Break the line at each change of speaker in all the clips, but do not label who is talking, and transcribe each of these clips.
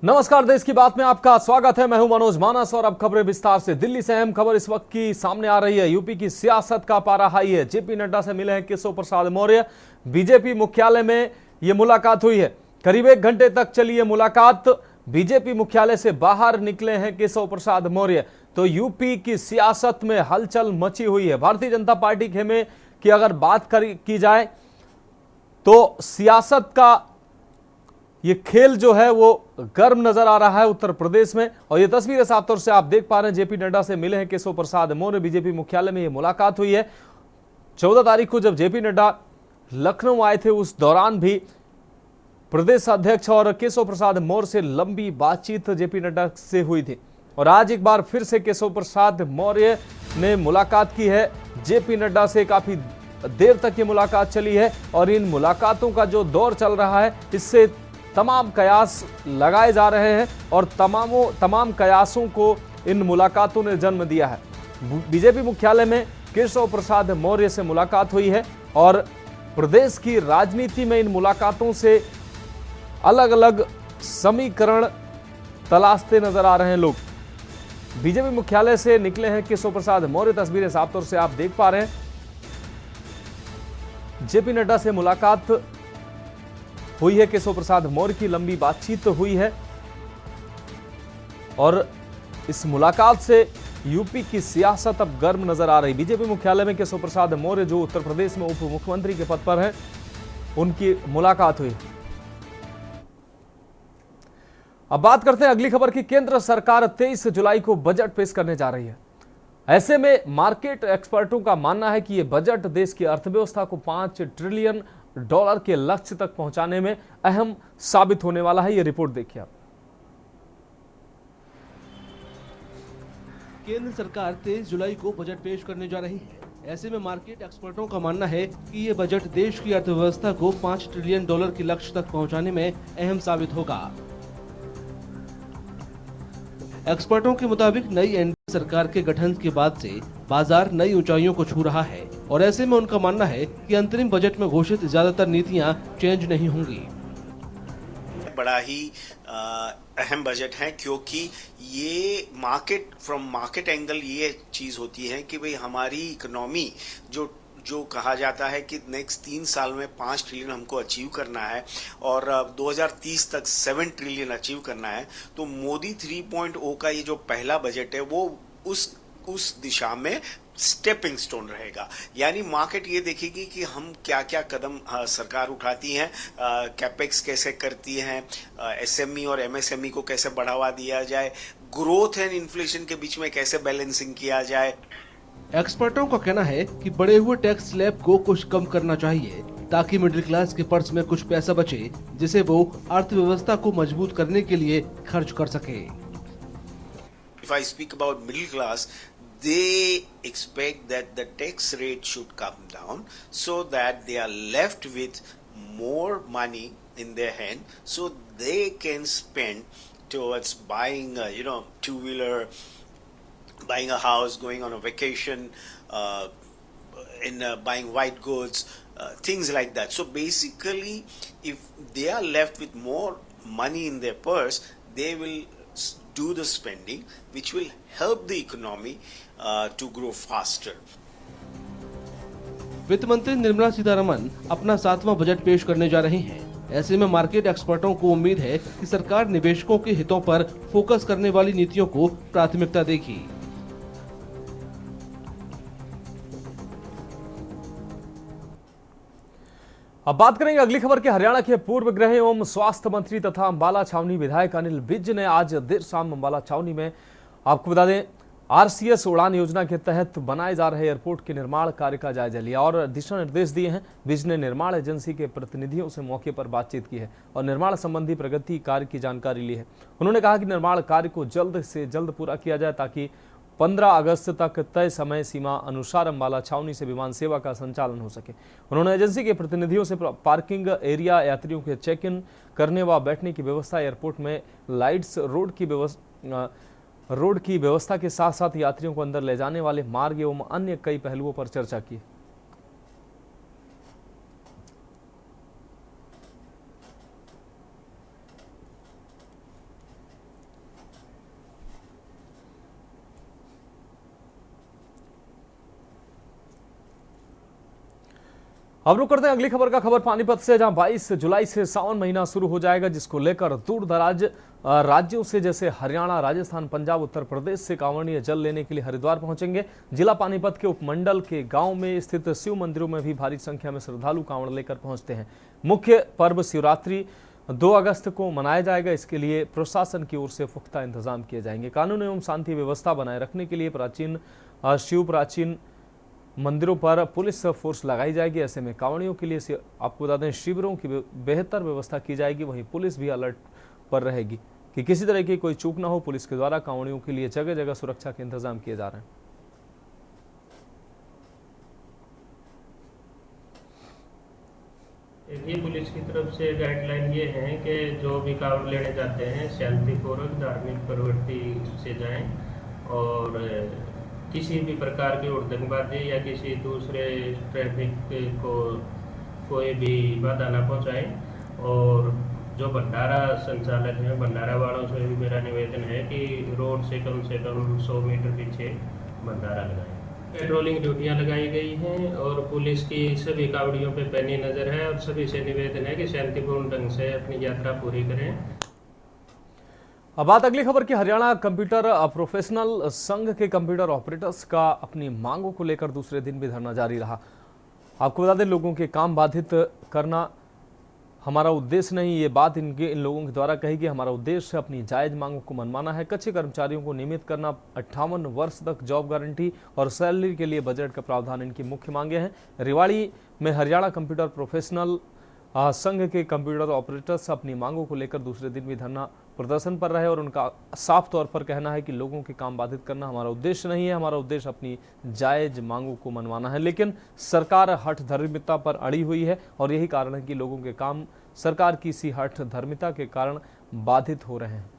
नमस्कार, देश की बात में आपका स्वागत है। मैं हूं मनोज मानस और अब खबरें विस्तार से। दिल्ली से अहम खबर इस वक्त की सामने आ रही है। यूपी की सियासत का पारा हाई है। जेपी नड्डा से मिले हैं केशव प्रसाद मौर्य। बीजेपी मुख्यालय में यह मुलाकात हुई है। करीब 1 घंटे तक चली यह मुलाकात। बीजेपी मुख्यालय से बाहर निकले हैं केशव प्रसाद मौर्य। तो यूपी की सियासत में हलचल मची हुई है। भारतीय जनता पार्टी खेमे की अगर बात की जाए तो सियासत का ये खेल जो है वो गर्म नजर आ रहा है उत्तर प्रदेश में। और ये तस्वीरें साफ तौर से आप देख पा रहे हैं। जेपी नड्डा से मिले हैं केशव प्रसाद मौर्य। बीजेपी मुख्यालय में ये मुलाकात हुई है। 14 तारीख को जब जेपी नड्डा लखनऊ आए थे उस दौरान भी प्रदेश अध्यक्ष और केशव प्रसाद मौर्य से लंबी बातचीत जेपी नड्डा से हुई थी। और आज एक बार फिर से केशव प्रसाद मौर्य ने मुलाकात की है जेपी नड्डा से। काफी देर तक ये मुलाकात चली है और इन मुलाकातों का जो दौर चल रहा है इससे तमाम कयास लगाए जा रहे हैं और तमाम कयासों को इन मुलाकातों ने जन्म दिया है। बीजेपी मुख्यालय में केशव प्रसाद मौर्य से मुलाकात हुई है और प्रदेश की राजनीति में इन मुलाकातों से अलग अलग समीकरण तलाशते नजर आ रहे हैं लोग। बीजेपी मुख्यालय से निकले हैं केशव प्रसाद मौर्य। तस्वीरें साफ तौर से आप देख पा रहे हैं। जेपी नड्डा से मुलाकात हुई है। केशव प्रसाद मौर्य की लंबी बातचीत हुई है और इस मुलाकात से यूपी की सियासत अब गर्म नजर आ रही। बीजेपी मुख्यालय में केशव प्रसाद मौर्य जो उत्तर प्रदेश में उप मुख्यमंत्री के पद पर हैं, उनकी मुलाकात हुई। अब बात करते हैं अगली खबर की। केंद्र सरकार 23 जुलाई को बजट पेश करने जा रही है। ऐसे में मार्केट एक्सपर्टों का मानना है कि यह बजट देश की अर्थव्यवस्था को $5 ट्रिलियन के लक्ष्य तक पहुंचाने में अहम साबित होने वाला है। यह रिपोर्ट देखिए आप।
केंद्र सरकार 23 जुलाई को बजट पेश करने जा रही है। ऐसे में मार्केट एक्सपर्टों का मानना है कि ये बजट देश की अर्थव्यवस्था को $5 ट्रिलियन के लक्ष्य तक पहुंचाने में अहम साबित होगा। एक्सपर्टों के मुताबिक नई एनडीए सरकार के गठन के बाद से बाजार नई ऊंचाइयों को छू रहा है और ऐसे में उनका मानना है कि अंतरिम बजट में घोषित ज्यादातर नीतियां चेंज नहीं होंगी।
बड़ा ही अहम बजट है क्योंकि ये मार्केट एंगल ये चीज होती है कि भाई हमारी इकोनॉमी जो कहा जाता है कि नेक्स्ट 3 साल में 5 ट्रिलियन हमको अचीव करना है और 2030 तक 7 ट्रिलियन अचीव करना है। तो मोदी 3.0 का ये जो पहला बजट है वो उस दिशा में स्टेपिंग स्टोन रहेगा। यानी मार्केट ये देखेगी कि हम क्या क्या कदम सरकार उठाती है, कैपेक्स कैसे करती है, एसएमई और एमएसएमई को कैसे बढ़ावा दिया जाए, ग्रोथ एंड इन्फ्लेशन के बीच में कैसे बैलेंसिंग किया जाए।
एक्सपर्टों का कहना है कि बढ़े हुए टैक्स स्लैब को कुछ कम करना चाहिए ताकि मिडिल क्लास के पर्स में कुछ पैसा बचे जिसे वो अर्थव्यवस्था को मजबूत करने के लिए खर्च कर सके।
If I speak about middle class, they expect that the tax rate should come down so that they are left with more money in their hand so they can spend towards buying two-wheeler, buying a house, going on a vacation, buying white goods, things like that. So basically, if they are left with more money in their purse, they will do the spending, which will help the economy to grow faster.
वित्त मंत्री निर्मला सीतारमण अपना 7वां budget पेश करने जा रही हैं। ऐसे में मार्केट एक्सपर्टों को उम्मीद है कि सरकार निवेशकों के हितों पर फोकस करने वाली नीतियों को प्राथमिकता देगी।
अब बात करेंगे अगली खबर के। हरियाणा के पूर्व गृह एवं स्वास्थ्य मंत्री तथा अंबाला छावनी विधायक अनिल विज ने आज देर शाम अंबाला छावनी में, आपको बता दें, आरसीएस उड़ान योजना के तहत बनाए जा रहे एयरपोर्ट के निर्माण कार्य का जायजा लिया और दिशा निर्देश दिए हैं। विज ने निर्माण एजेंसी के प्रतिनिधियों से मौके पर बातचीत की है और निर्माण संबंधी प्रगति कार्य की जानकारी ली है। उन्होंने कहा कि निर्माण कार्य को जल्द से जल्द पूरा किया जाए ताकि 15 अगस्त तक तय समय सीमा अनुसार अंबाला छावनी से विमान सेवा का संचालन हो सके। उन्होंने एजेंसी के प्रतिनिधियों से पार्किंग एरिया, यात्रियों के चेक इन करने व बैठने की व्यवस्था, एयरपोर्ट में लाइट्स, रोड की व्यवस्था के साथ साथ यात्रियों को अंदर ले जाने वाले मार्ग एवं अन्य कई पहलुओं पर चर्चा की। अब रुक करते हैं अगली खबर का। खबर पानीपत से, जहां 22 जुलाई से सावन महीना शुरू हो जाएगा, जिसको लेकर दूर दराज राज्यों से जैसे हरियाणा, राजस्थान, पंजाब, उत्तर प्रदेश से कांवड़िए जल लेने के लिए हरिद्वार पहुंचेंगे। जिला पानीपत के उपमंडल के गांव में स्थित शिव मंदिरों में भी भारी संख्या में श्रद्धालु कांवड़ लेकर पहुंचते हैं। मुख्य पर्व शिवरात्रि 2 अगस्त को मनाया जाएगा। इसके लिए प्रशासन की ओर से पुख्ता इंतजाम किए जाएंगे। कानून एवं शांति व्यवस्था बनाए रखने के लिए प्राचीन मंदिरों पर पुलिस फोर्स लगाई जाएगी। ऐसे में कांवड़ियों के लिए आपको बता दें, शिविरों की बेहतर व्यवस्था की जाएगी। वहीं पुलिस भी अलर्ट पर रहेगी कि किसी तरह की कोई चूक ना हो। पुलिस के द्वारा कांवड़ियों के लिए जगह जगह सुरक्षा के इंतजाम किए जा रहे हैं।
देखिए, पुलिस की तरफ से गाइडलाइन ये है कि जो भी कांवड़ लेने जाते हैं शांतिपूर्वक धार्मिक प्रवृत्ति से जाएं और किसी भी प्रकार की उड़दंगबाजी या किसी दूसरे ट्रैफिक को कोई भी बाधा ना पहुंचाएं। और जो भंडारा संचालक हैं, भंडारा वालों से भी मेरा निवेदन है कि रोड से कम 100 मीटर पीछे भंडारा लगाएं। पेट्रोलिंग ड्यूटियां लगाई गई हैं और पुलिस की सभी कावड़ियों पे पैनी नजर है और सभी से निवेदन है कि शांतिपूर्ण ढंग से अपनी यात्रा पूरी करें।
अब बात अगली खबर की। हरियाणा कंप्यूटर प्रोफेशनल संघ के कंप्यूटर ऑपरेटर्स का अपनी मांगों को लेकर दूसरे दिन भी धरना जारी रहा। आपको बता दें, लोगों के काम बाधित करना हमारा उद्देश्य नहीं। ये बात इन लोगों के द्वारा कही कि हमारा उद्देश्य अपनी जायज मांगों को मनवाना है। कच्चे कर्मचारियों को नियमित करना, 58 वर्ष तक जॉब गारंटी और सैलरी के लिए बजट का प्रावधान इनकी मुख्य मांगे हैं। रेवाड़ी में हरियाणा कंप्यूटर प्रोफेशनल संघ के कंप्यूटर ऑपरेटर्स अपनी मांगों को लेकर दूसरे दिन भी धरना प्रदर्शन पर रहे और उनका साफ तौर पर कहना है कि लोगों के काम बाधित करना हमारा उद्देश्य नहीं है। हमारा उद्देश्य अपनी जायज मांगों को मनवाना है। लेकिन सरकार हठ धर्मिता पर अड़ी हुई है और यही कारण है कि लोगों के काम सरकार की इसी हठ धर्मिता के कारण बाधित हो रहे हैं।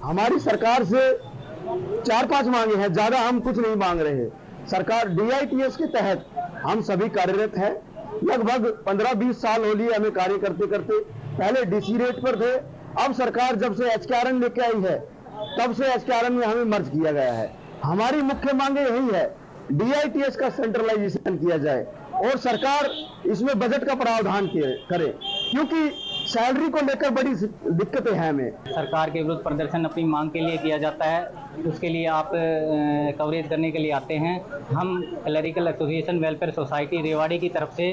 हमारी सरकार से 4-5 मांगे हैं, ज्यादा हम कुछ नहीं मांग रहे हैं। सरकार DITS के तहत हम सभी कार्यरत हैं। लगभग 15-20 साल हो लिए हमें कार्य करते करते। पहले DC रेट पर थे, अब सरकार जब से HKRN लेके आई है तब से HKRN में हमें मर्ज किया गया है। हमारी मुख्य मांगे यही है, DITS का सेंट्रलाइजेशन किया जाए और सरकार इसमें बजट का प्रावधान करे, क्योंकि सैलरी को लेकर बड़ी दिक्कतें हैं हमें।
सरकार के विरुद्ध प्रदर्शन अपनी मांग के लिए किया जाता है, उसके लिए आप कवरेज करने के लिए आते हैं। हम clerical association welfare society Rewari की तरफ से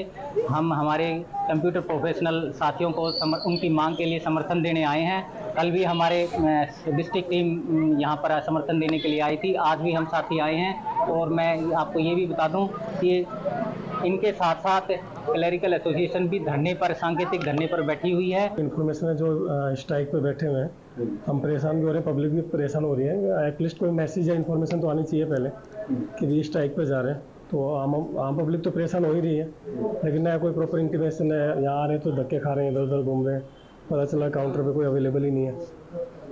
हम हमारे कंप्यूटर प्रोफेशनल साथियों को उनकी मांग के लिए समर्थन देने आए हैं। कल भी हमारे डिस्ट्रिक्ट टीम यहाँ पर समर्थन देने के लिए आई थी, आज भी हम साथी आए हैं। और मैं आपको ये भी बता दूँ कि इनके साथ साथ क्लरिकल एसोसिएशन भी धरने पर, सांकेतिक धरने पर बैठी हुई है।
इन्फॉर्मेशन है जो स्ट्राइक पे बैठे हुए हैं, हम परेशान भी हो रहे हैं, पब्लिक भी परेशान हो रही है। एटलीस्ट कोई मैसेज या इन्फॉर्मेशन तो आनी चाहिए पहले कि भी स्ट्राइक पे जा रहे हैं। तो आम पब्लिक तो परेशान हो ही रही है, लेकिन नया कोई प्रॉपर इंटीमेशन है। यहाँ आ रहे हैं तो धक्के खा रहे हैं, इधर उधर घूम रहे हैं, पता चला काउंटर पे कोई अवेलेबल ही नहीं है।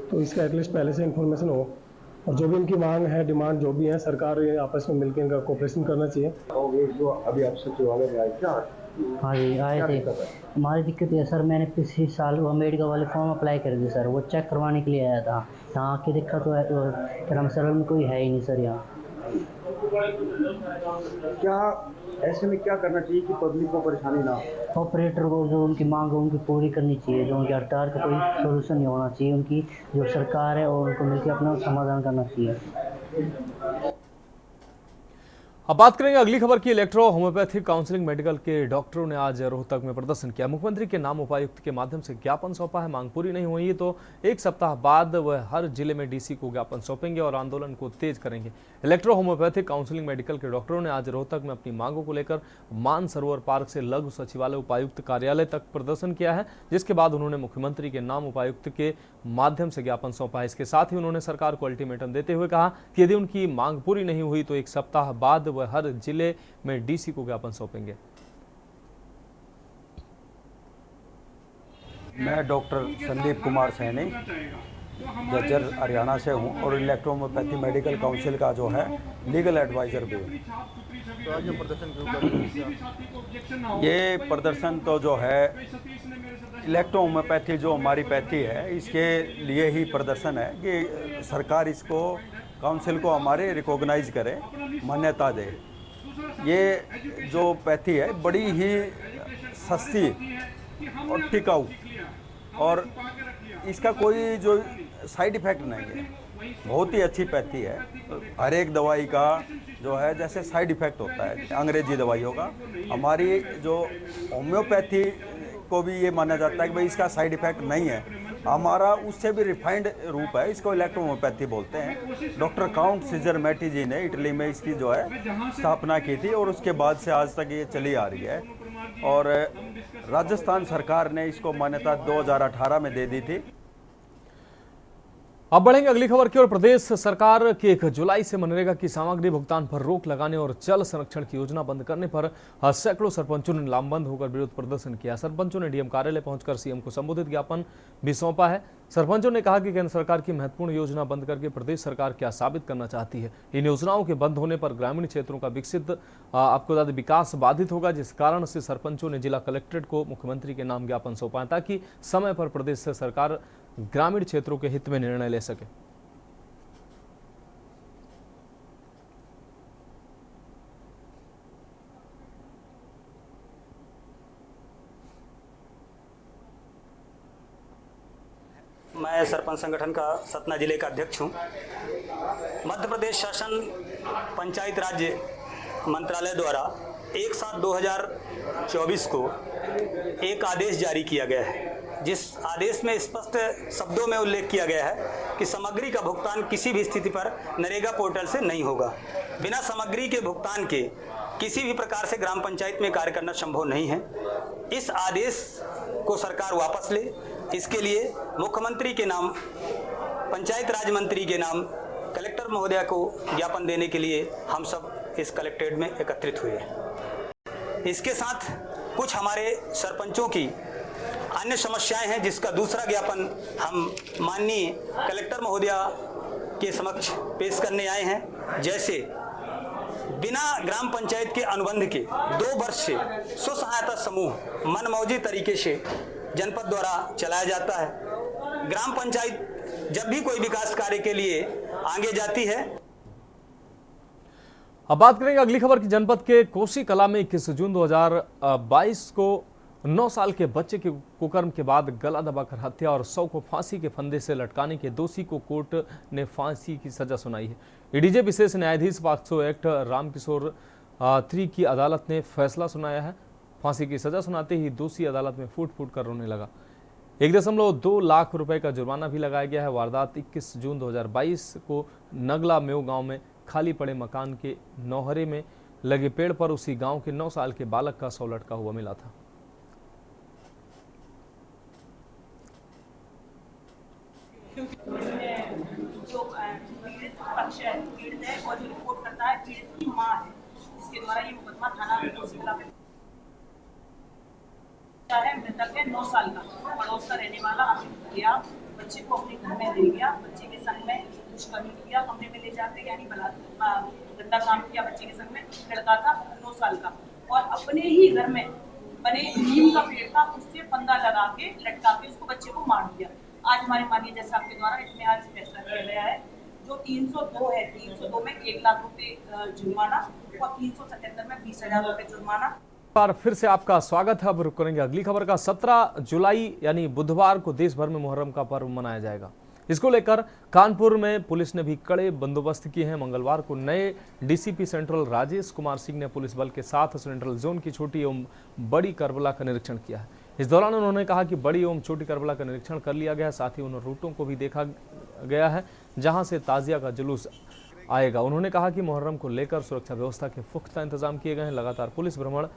तो इसका एटलीस्ट पहले से इन्फॉर्मेशन हो और जो भी इनकी मांग है, डिमांड जो भी है, सरकार आपस में मिलकर इनका कोऑपरेशन करना चाहिए।
जो अभी आप सचिवालय में आए क्या?
हाँ जी, आए थे। हमारी दिक्कत है सर, मैंने पिछले साल वो मेडिकल वाले फॉर्म अप्लाई कर दिए सर, वो चेक करवाने के लिए आया था। यहाँ की दिक्कत तो है, धर्मशाला में कोई है ही नहीं सर यहाँ।
क्या ऐसे में क्या करना चाहिए कि पब्लिक को परेशानी ना हो?
ऑपरेटर को जो उनकी मांग है उनकी पूरी करनी चाहिए, जो उनकी हड़ताल का कोई सोल्यूशन नहीं होना चाहिए। उनकी जो सरकार है और उनको मिलकर अपना समाधान करना चाहिए।
अब बात करेंगे अगली खबर की। इलेक्ट्रो होम्योपैथिक काउंसलिंग मेडिकल के डॉक्टरों ने आज रोहतक में प्रदर्शन किया। मुख्यमंत्री के नाम उपायुक्त के माध्यम से ज्ञापन सौंपा है। मांग पूरी नहीं हुई तो 1 सप्ताह बाद वह हर जिले में DC को ज्ञापन सौंपेंगे और आंदोलन को तेज करेंगे। इलेक्ट्रो होम्योपैथिक काउंसलिंग मेडिकल के डॉक्टरों ने आज रोहतक में अपनी मांगों को लेकर मानसरोवर पार्क से लघु सचिवालय उपायुक्त कार्यालय तक प्रदर्शन किया है, जिसके बाद उन्होंने मुख्यमंत्री के नाम उपायुक्त के माध्यम से ज्ञापन सौंपा है। इसके साथ ही उन्होंने सरकार को अल्टीमेटम देते हुए कहा कि यदि उनकी मांग पूरी नहीं हुई तो 1 सप्ताह बाद वह हर जिले में DC को ज्ञापन सौंपेंगे।
मैं डॉक्टर संदीप कुमार सैनी जज्जर हरियाणा से हूं और इलेक्ट्रो होम्योपैथी मेडिकल काउंसिल का जो है लीगल एडवाइज़र भी हूँ। ये प्रदर्शन तो जो है इलेक्ट्रोहोम्योपैथी जो हमारी पैथी है, इसके लिए ही प्रदर्शन है कि सरकार इसको काउंसिल को हमारे रिकॉग्नाइज करे, मान्यता दे। ये जो पैथी है बड़ी ही सस्ती और टिकाऊ, और इसका कोई जो साइड इफ़ेक्ट नहीं है, बहुत ही अच्छी पैथी है। हर एक दवाई का जो है जैसे साइड इफ़ेक्ट होता है अंग्रेजी दवाइयों का, हमारी जो होम्योपैथी को भी ये माना जाता है कि भाई इसका साइड इफ़ेक्ट नहीं है। हमारा उससे भी रिफाइंड रूप है, इसको इलेक्ट्रोहोम्योपैथी बोलते हैं। डॉक्टर काउंट सीजर मैटी जी ने इटली में इसकी जो है स्थापना की थी और उसके बाद से आज तक ये चली आ रही है, और राजस्थान सरकार ने इसको मान्यता 2018 में दे दी थी।
अब बढ़ेंगे अगली खबर की ओर। प्रदेश सरकार की 1 जुलाई से मनरेगा की सामग्री भुगतान पर रोक लगाने और जल संरक्षण की योजना बंद करने पर सैकड़ों सरपंचों ने लामबंद होकर विरोध प्रदर्शन किया। सरपंचों ने डीएम कार्यालय पहुंचकर सीएम को संबोधित ज्ञापन भी सौंपा है। सरपंचों ने कहा कि केंद्र सरकार की महत्वपूर्ण योजना बंद करके प्रदेश सरकार क्या साबित करना चाहती है। इन योजनाओं के बंद होने पर ग्रामीण क्षेत्रों का आपको बता दें विकास बाधित होगा, जिस कारण से सरपंचों ने जिला कलेक्ट्रेट को मुख्यमंत्री के नाम ज्ञापन सौंपा ताकि समय पर प्रदेश सरकार ग्रामीण क्षेत्रों के हित में निर्णय ले सके।
मैं सरपंच संगठन का सतना जिले का अध्यक्ष हूं। मध्य प्रदेश शासन पंचायत राज्य मंत्रालय द्वारा 1/7/2024 को एक आदेश जारी किया गया है, जिस आदेश में स्पष्ट शब्दों में उल्लेख किया गया है कि सामग्री का भुगतान किसी भी स्थिति पर नरेगा पोर्टल से नहीं होगा। बिना सामग्री के भुगतान के किसी भी प्रकार से ग्राम पंचायत में कार्य करना संभव नहीं है। इस आदेश को सरकार वापस ले, इसके लिए मुख्यमंत्री के नाम, पंचायत राज मंत्री के नाम कलेक्टर महोदया को ज्ञापन देने के लिए हम सब इस कलेक्ट्रेट में एकत्रित हुए। इसके साथ कुछ हमारे सरपंचों की अन्य समस्याएं हैं, जिसका दूसरा ज्ञापन हम माननीय कलेक्टर महोदया के समक्ष पेश करने आए हैं। जैसे बिना ग्राम पंचायत के अनुबंध के 2 वर्ष से स्व सहायता समूह मनमौजी तरीके से जनपद द्वारा चलाया जाता है। ग्राम पंचायत जब भी कोई विकास कार्य के लिए आगे जाती है।
अब बात करेंगे अगली खबर की। जनपद के कोसी कला में 21 जून 2022 को 9 साल के बच्चे के कुकर्म के बाद गला दबाकर हत्या और 100 को फांसी के फंदे से लटकाने के दोषी को कोर्ट ने फांसी की सजा सुनाई है। एडीजे विशेष न्यायाधीश पॉक्सो एक्ट रामकिशोर 3 की अदालत ने फैसला सुनाया है। फांसी की सजा सुनाते ही दोषी अदालत में फूट फूट कर रोने लगा। 1.2 लाख रुपए का जुर्माना भी लगाया गया है। वारदात 21 जून 2022 को नगला मेव गांव में खाली पड़े मकान के नौहरे में लगे पेड़ पर उसी गांव के 9 साल के बालक का शव लटका हुआ मिला था।
जो पीड़ित पक्ष है, पीड़ित है और जो रिपोर्ट करता है पीड़ित की मां है, जिसके द्वारा ये मुकदमा थाना में है। मृतक है 9 साल का, पड़ोस का रहने वाला अमित गया, बच्चे को अपने घर में ले गया, बच्चे के संग में दुष्कर्म किया, कमरे में ले जाते यानी गंदा काम किया बच्चे के संग में। लड़का था 9 साल का और अपने ही घर में बने नीम का पेड़ था, उससे फंदा लगा के लटका के उसको बच्चे को मार दिया। आज हमारे माननीय जज साहब के द्वारा इसमें आज फैसला किया गया है। जो 302 है, 302 में 1 लाख रुपए जुर्माना और 377 में 20,000 रुपए जुर्माना।
बार फिर से आपका स्वागत है। अब रुक करेंगे अगली खबर का। 17 जुलाई यानी बुधवार को देश भर में मुहर्रम का पर्व मनाया जाएगा। इसको लेकर कानपुर में पुलिस ने भी कड़े बंदोबस्त किए हैं। मंगलवार को नए डीसीपी सेंट्रल राजेश कुमार सिंह ने पुलिस बल के साथ सेंट्रल जोन की छोटी एवं बड़ी करबला का निरीक्षण किया है। इस दौरान उन्होंने कहा कि बड़ी एवं छोटी करबला का निरीक्षण कर लिया गया, साथ ही उन रूटों को भी देखा गया है जहां से ताजिया का जुलूस आएगा। उन्होंने कहा कि मुहर्रम को लेकर सुरक्षा व्यवस्था के पुख्ता इंतजाम किए गए हैं। लगातार पुलिस भ्रमण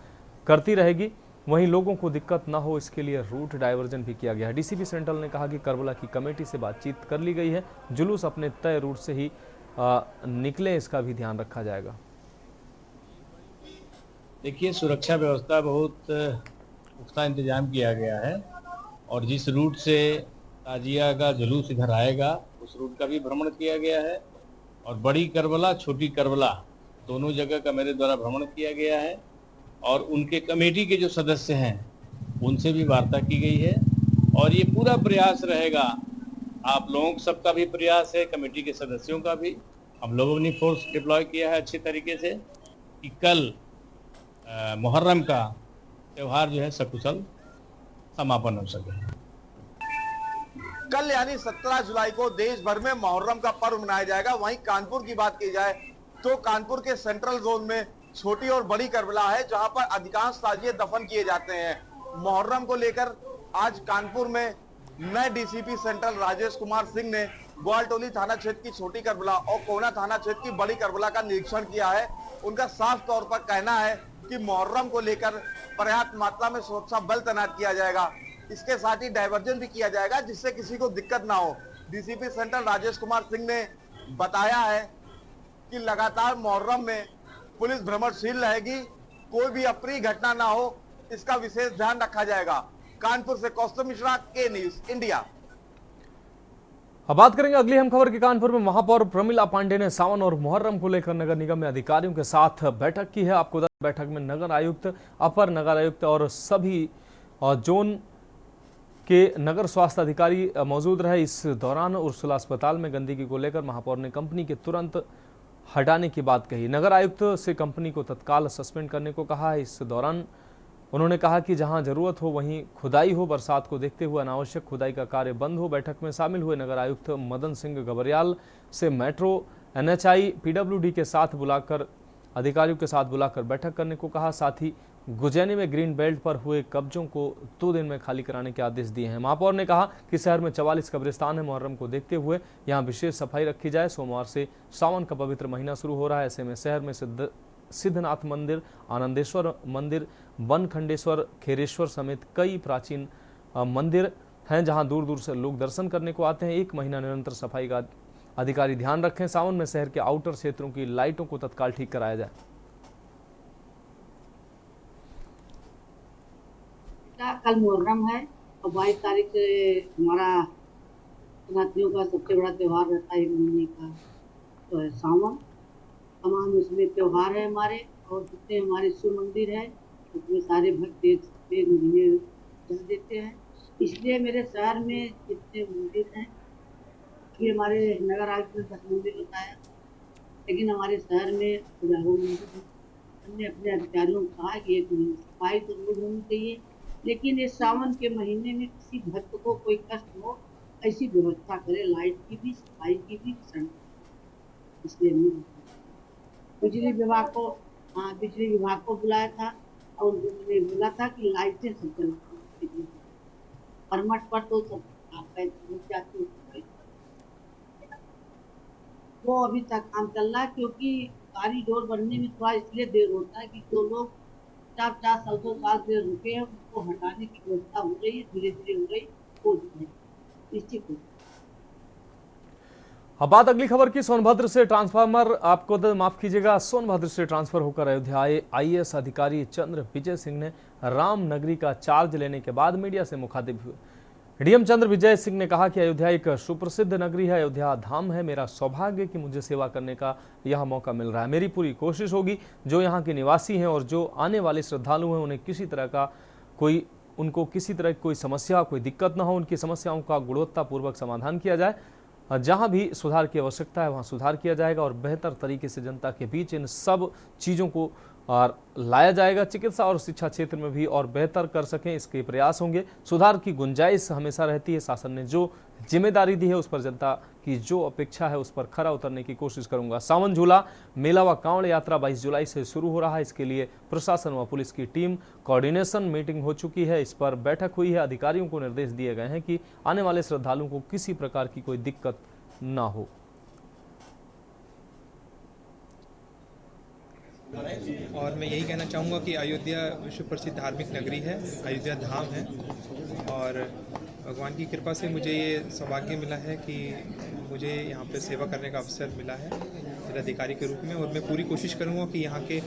करती रहेगी, वहीं लोगों को दिक्कत न हो इसके लिए रूट डायवर्जन भी किया गया है। डीसीपी सेंट्रल ने कहा कि करबला की कमेटी से बातचीत कर ली गई है, जुलूस अपने तय रूट से ही निकले, इसका भी ध्यान रखा जाएगा।
देखिए, सुरक्षा व्यवस्था बहुत पुख्ता इंतजाम किया गया है और जिस रूट से ताजिया का जुलूस इधर आएगा उस रूट का भी भ्रमण किया गया है और बड़ी करबला छोटी करबला दोनों जगह का मेरे द्वारा भ्रमण किया गया है और उनके कमेटी के जो सदस्य हैं उनसे भी वार्ता की गई है और ये पूरा प्रयास रहेगा, आप लोगों सबका भी प्रयास है, कमेटी के सदस्यों का भी, हम लोगों ने फोर्स डिप्लॉय किया है अच्छे तरीके से कि कल मुहर्रम का त्यौहार जो है सकुशल समापन हो सके।
कल यानी 17 जुलाई को देश भर में मुहर्रम का पर्व मनाया जाएगा। वहीं कानपुर की बात की जाए तो कानपुर के सेंट्रल जोन में छोटी और बड़ी करबला है, जहां पर अधिकांश ताजिए दफन किए जाते हैं। मुहर्रम को लेकर आज कानपुर में नए डीसीपी सेंट्रल राजेश कुमार सिंह ने ग्वालटोली थाना क्षेत्र की छोटी करबला और कोना थाना क्षेत्र की बड़ी करबला का निरीक्षण किया है। उनका साफ तौर पर कहना है कि मुहर्रम को लेकर पर्याप्त मात्रा में सुरक्षा बल तैनात किया जाएगा। इसके साथ ही डायवर्जन भी किया जाएगा जिससे किसी को दिक्कत ना हो। डीसीपी सेंट्रल राजेश कुमार सिंह ने बताया है कि लगातार मुहर्रम में पुलिस भ्रमणशील रहेगी, कोई भी अप्रिय घटना ना हो, इसका विशेष ध्यान रखा जाएगा। कानपुर से कौस्तुभ मिश्रा, के न्यूज इंडिया।
अब बात करेंगे अगली अहम खबर की। कानपुर में महापौर प्रमिला पांडे ने सावन और मुहर्रम को लेकर नगर निगम में अधिकारियों के साथ बैठक की है। आपको बता दें, बैठक में नगर आयुक्त, अपर नगर आयुक्त और सभी जोन के नगर स्वास्थ्य अधिकारी मौजूद रहे। इस दौरान उर्सुला अस्पताल में गंदगी को लेकर महापौर ने कंपनी के तुरंत हटाने की बात कही। नगर आयुक्त से कंपनी को तत्काल सस्पेंड करने को कहा है। इस दौरान उन्होंने कहा कि जहां जरूरत हो वहीं खुदाई हो, बरसात को देखते हुए अनावश्यक खुदाई का कार्य बंद हो। बैठक में शामिल हुए नगर आयुक्त मदन सिंह गबरियाल से मेट्रो, एनएचआई, पीडब्ल्यूडी के साथ बुलाकर अधिकारियों के साथ बुलाकर बैठक करने को कहा। साथ ही गुजैनी में ग्रीन बेल्ट पर हुए कब्जों को 2 दिन में खाली कराने के आदेश दिए हैं। महापौर ने कहा कि शहर में 44 कब्रिस्तान है। मुहर्रम को देखते हुए यहां विशेष सफाई रखी जाए। सोमवार से सावन का पवित्र महीना शुरू हो रहा है। ऐसे में शहर में सिद्धनाथ मंदिर, आनंदेश्वर मंदिर, बनखंडेश्वर, खेरेश्वर समेत कई प्राचीन मंदिर हैं जहां दूर दूर से लोग दर्शन करने को आते हैं। 1 महीना निरंतर सफाई का अधिकारी ध्यान रखें। सावन में शहर के आउटर क्षेत्रों की लाइटों को तत्काल ठीक कराया जाए।
कल मुहर्रम है और 22 तारीख से हमारा सनातनियों का सबसे बड़ा त्यौहार रहता है महीने का, तो है सावन। तमाम उसमें त्यौहार है हमारे, और जितने हमारे शिव मंदिर है उसमें सारे भक्त एक महीने जा देते हैं। इसलिए मेरे शहर में जितने मंदिर हैं, ये हमारे नगर आयुक्त ने 10 मंदिर बताया, लेकिन हमारे शहर में हजारों मंदिर हैं। हमने अपने अधिकारियों को कहा कि 1 महीने सफाई तो रोज होनी चाहिए, लेकिन इस सावन के महीने में किसी भक्त को कोई कष्ट हो ऐसी व्यवस्था करे, लाइट की भी, सफाई की भी, इसलिए बिजली विभाग को बुलाया था और उन्होंने बोला था कि लाइटें सब चलाती, परमट पर तो सब जाती, वो अभी तक काम चल रहा है। क्योंकि कॉरिडोर बनने में थोड़ा इसलिए देर होता है कि जो लोग 4 साल 2 साल से रुके हैं उनको हटाने की व्यवस्था हो रही है, धीरे धीरे हो रही, हो जाए निश्चित हो।
अब बात अगली खबर की। सोनभद्र से ट्रांसफार्मर, आपको माफ कीजिएगा, सोनभद्र से ट्रांसफर होकर अयोध्या आए आईएएस अधिकारी चंद्र विजय सिंह ने रामनगरी का चार्ज लेने के बाद मीडिया से मुखातिब हुए। डीएम चंद्र विजय सिंह ने कहा कि अयोध्या एक सुप्रसिद्ध नगरी है, अयोध्या धाम है। मेरा सौभाग्य कि मुझे सेवा करने का यह मौका मिल रहा है। मेरी पूरी कोशिश होगी जो यहाँ के निवासी हैं और जो आने वाले श्रद्धालु हैं उन्हें किसी तरह की कोई समस्या, कोई दिक्कत ना हो। उनकी समस्याओं का गुणवत्तापूर्वक समाधान किया जाए। जहां भी सुधार की आवश्यकता है वहां सुधार किया जाएगा और बेहतर तरीके से जनता के बीच इन सब चीज़ों को लाया जाएगा। चिकित्सा और शिक्षा क्षेत्र में भी और बेहतर कर सकें इसके प्रयास होंगे। सुधार की गुंजाइश हमेशा रहती है। शासन ने जो जिम्मेदारी दी है उस पर जनता की जो अपेक्षा है उस पर खरा उतरने की कोशिश करूंगा। सावन झूला मेला व कांवड़ यात्रा 22 जुलाई से शुरू हो रहा है। इसके लिए प्रशासन व पुलिस की टीम कोऑर्डिनेशन मीटिंग हो चुकी है। इस पर बैठक हुई है। अधिकारियों को निर्देश दिए गए हैं कि आने वाले श्रद्धालुओं को किसी प्रकार की कोई दिक्कत ना हो।
और मैं यही कहना चाहूँगा कि अयोध्या विश्व प्रसिद्ध धार्मिक नगरी है, अयोध्या धाम है, और भगवान की कृपा से मुझे ये सौभाग्य मिला है कि मुझे यहाँ पे सेवा करने का अवसर मिला है जिलाधिकारी के रूप में। और मैं पूरी कोशिश करूँगा कि यहाँ के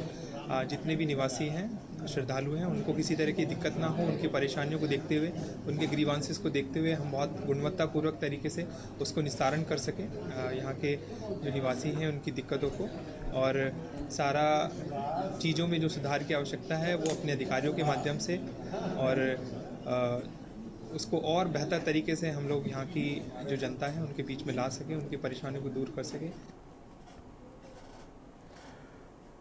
जितने भी निवासी हैं, श्रद्धालु हैं, उनको किसी तरह की दिक्कत ना हो। उनकी परेशानियों को देखते हुए, उनके ग्रीवांसेस को देखते हुए हम बहुत गुणवत्तापूर्वक तरीके से उसको निस्तारण कर सकें यहाँ के जो निवासी हैं उनकी दिक्कतों को। और सारा चीज़ों में जो सुधार की आवश्यकता है वो अपने अधिकारियों के माध्यम से और उसको और बेहतर तरीके से हम लोग यहाँ की जो जनता है उनके बीच में ला सकें, उनकी परेशानियों को दूर कर सकें।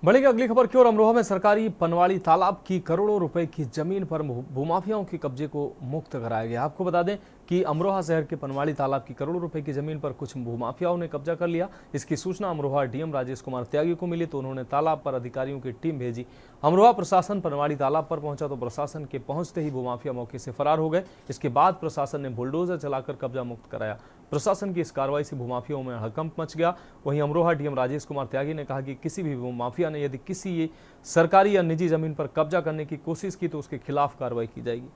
बढ़ेगी अगली खबर की ओर। अमरोहा में सरकारी पनवाड़ी तालाब की करोड़ों रुपए की जमीन पर भूमाफियाओं के कब्जे को मुक्त कराया गया। आपको बता दें कि अमरोहा शहर के पनवाड़ी तालाब की करोड़ों रुपए की जमीन पर कुछ भूमाफियाओं ने कब्जा कर लिया। इसकी सूचना अमरोहा डीएम राजेश कुमार त्यागी को मिली तो उन्होंने तालाब पर अधिकारियों की टीम भेजी। अमरोहा प्रशासन पनवाड़ी तालाब पर पहुंचा तो प्रशासन के पहुंचते ही भूमाफिया मौके से फरार हो गए। इसके बाद प्रशासन ने बुलडोजर चलाकर कब्जा मुक्त कराया। प्रशासन की इस कार्रवाई से भूमाफियाओं में हड़कंप मच गया। वहीं अमरोहा डीएम राजेश कुमार त्यागी ने कहा कि किसी भी भूमाफिया ने यदि किसी सरकारी या निजी जमीन पर कब्जा करने की कोशिश की तो उसके खिलाफ कार्रवाई की जाएगी।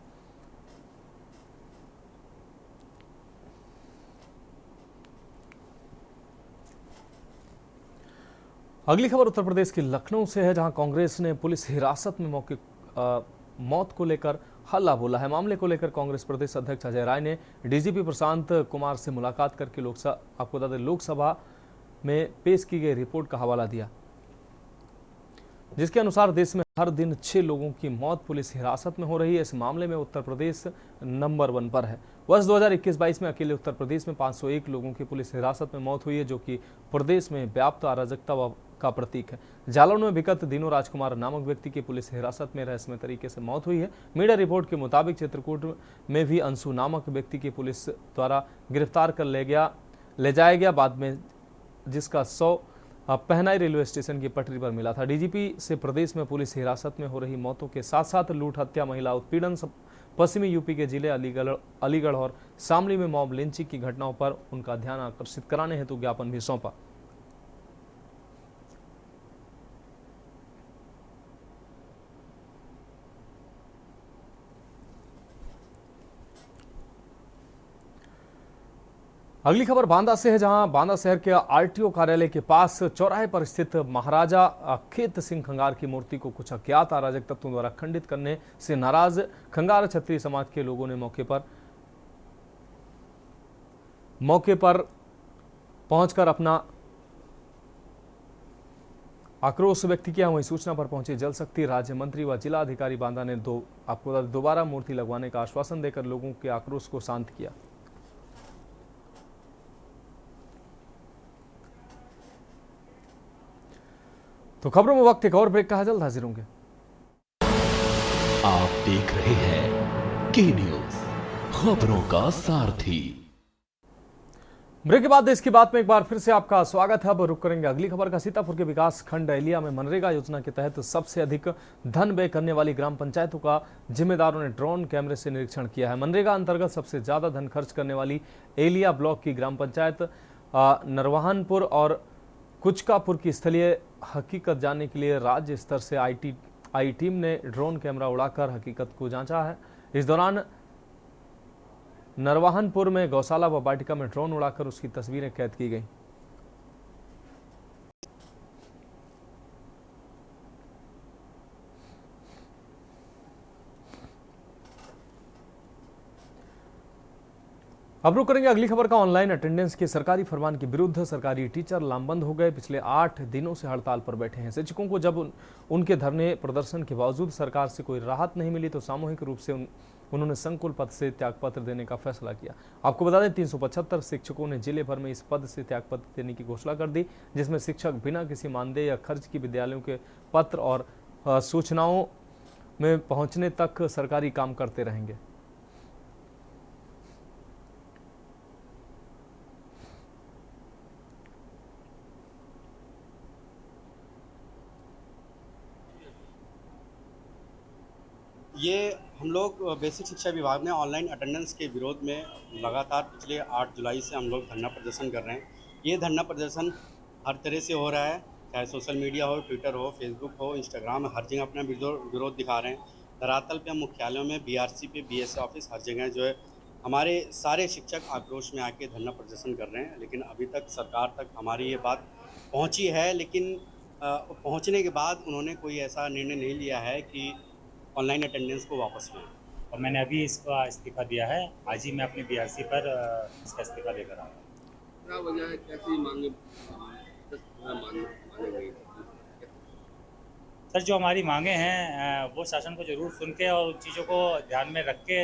अगली खबर उत्तर प्रदेश के लखनऊ से है, जहां कांग्रेस ने पुलिस हिरासत में मौत को लेकर हल्ला बोला है। मामले को लेकर कांग्रेस प्रदेश अध्यक्ष अजय राय ने डीजीपी प्रशांत कुमार से मुलाकात करके लोकसभा में पेश की गई रिपोर्ट का हवाला दिया, जिसके अनुसार देश में हर दिन 6 लोगों की मौत पुलिस हिरासत में हो रही है। इस मामले में उत्तर प्रदेश नंबर 1 पर है। वर्ष 2021-22 में अकेले उत्तर प्रदेश में 501 लोगों की पुलिस हिरासत में मौत हुई है, जो कि प्रदेश में व्याप्त अराजकता का प्रतीक है। जालौन में विगत दिनों राजकुमार नामक व्यक्ति की पुलिस हिरासत में रहस्यमय तरीके से मौत हुई है। मीडिया रिपोर्ट के मुताबिक चित्रकूट में भी अंशु नामक व्यक्ति की पुलिस द्वारा गिरफ्तार कर ले जाया गया, बाद में जिसका 100 पहनाई रेलवे स्टेशन की पटरी पर मिला था। डीजीपी से प्रदेश में पुलिस हिरासत में हो रही मौतों के साथ साथ लूट, हत्या, महिला उत्पीड़न, पश्चिमी यूपी के जिले अलीगढ़ और शामली में मॉब लिंचिंग की घटनाओं पर उनका ध्यान आकर्षित कराने हेतु ज्ञापन भी सौंपा। अगली खबर बांदा से है, जहां बांदा शहर के आरटीओ कार्यालय के पास चौराहे पर स्थित महाराजा खेत सिंह खंगार की मूर्ति को कुछ अज्ञात अराजक तत्वों द्वारा खंडित करने से नाराज खंगार क्षत्रिय समाज के लोगों ने मौके पर पहुंचकर अपना आक्रोश व्यक्त किया। वहीं सूचना पर पहुंचे जल शक्ति राज्य मंत्री व जिला अधिकारी बांदा ने दोबारा मूर्ति लगवाने का आश्वासन देकर लोगों के आक्रोश को शांत किया। तो खबरों में वक्त एक और ब्रेक का है, जल्द हाजिर होंगे।
आप देख रहे हैं के न्यूज, खबरों का सारथी।
ब्रेक के बाद देश की बात में एक बार फिर से आपका स्वागत है। अब रुक करेंगे अगली खबर का। सीतापुर के विकास खंड एलिया में मनरेगा योजना के तहत सबसे अधिक धन व्यय करने वाली ग्राम पंचायतों का जिम्मेदारों ने ड्रोन कैमरे से निरीक्षण किया है। मनरेगा अंतर्गत सबसे ज्यादा धन खर्च करने वाली एलिया ब्लॉक की ग्राम पंचायत नरवाहनपुर और कुचकापुर की स्थलीय हकीकत जानने के लिए राज्य स्तर से आई टीम ने ड्रोन कैमरा उड़ाकर हकीकत को जांचा है। इस दौरान नरवाहनपुर में गौशाला व वाटिका में ड्रोन उड़ाकर उसकी तस्वीरें कैद की गई। अब रुक करेंगे अगली खबर का। ऑनलाइन अटेंडेंस के सरकारी फरमान के विरुद्ध सरकारी टीचर लामबंद हो गए। पिछले 8 दिनों से हड़ताल पर बैठे हैं। शिक्षकों को जब उनके धरने प्रदर्शन के बावजूद सरकार से कोई राहत नहीं मिली तो सामूहिक रूप से उन्होंने संकुल पद से त्यागपत्र देने का फैसला किया। आपको बता दें 375 शिक्षकों ने जिले भर में इस पद से त्यागपत्र देने की घोषणा कर दी, जिसमें शिक्षक बिना किसी मानदेय या खर्च की विद्यालयों के पत्र और सूचनाओं में पहुंचने तक सरकारी काम करते रहेंगे।
ये हम लोग बेसिक शिक्षा विभाग में ऑनलाइन अटेंडेंस के विरोध में लगातार पिछले 8 जुलाई से हम लोग धरना प्रदर्शन कर रहे हैं। ये धरना प्रदर्शन हर तरह से हो रहा है, चाहे सोशल मीडिया हो, ट्विटर हो, फेसबुक हो, इंस्टाग्राम, हर जगह अपना विरोध दिखा रहे हैं। धरातल पे हम मुख्यालयों में, बीआरसी पे, बीएसए ऑफिस, हर जगह जो है हमारे सारे शिक्षक आक्रोश में आके धरना प्रदर्शन कर रहे हैं। लेकिन अभी तक सरकार तक हमारी ये बात पहुँची है, लेकिन पहुँचने के बाद उन्होंने कोई ऐसा निर्णय नहीं लिया है कि ऑनलाइन अटेंडेंस को वापस लें।
और मैंने अभी इसका इस्तीफा दिया है। आज ही मैं अपने बीआरसी पर इसका इस्तीफा देकर आऊँगा।
क्या वजह है, कैसी मांगे
सर? जो हमारी मांगे हैं वो शासन को जरूर सुन के और उन चीज़ों को ध्यान में रख के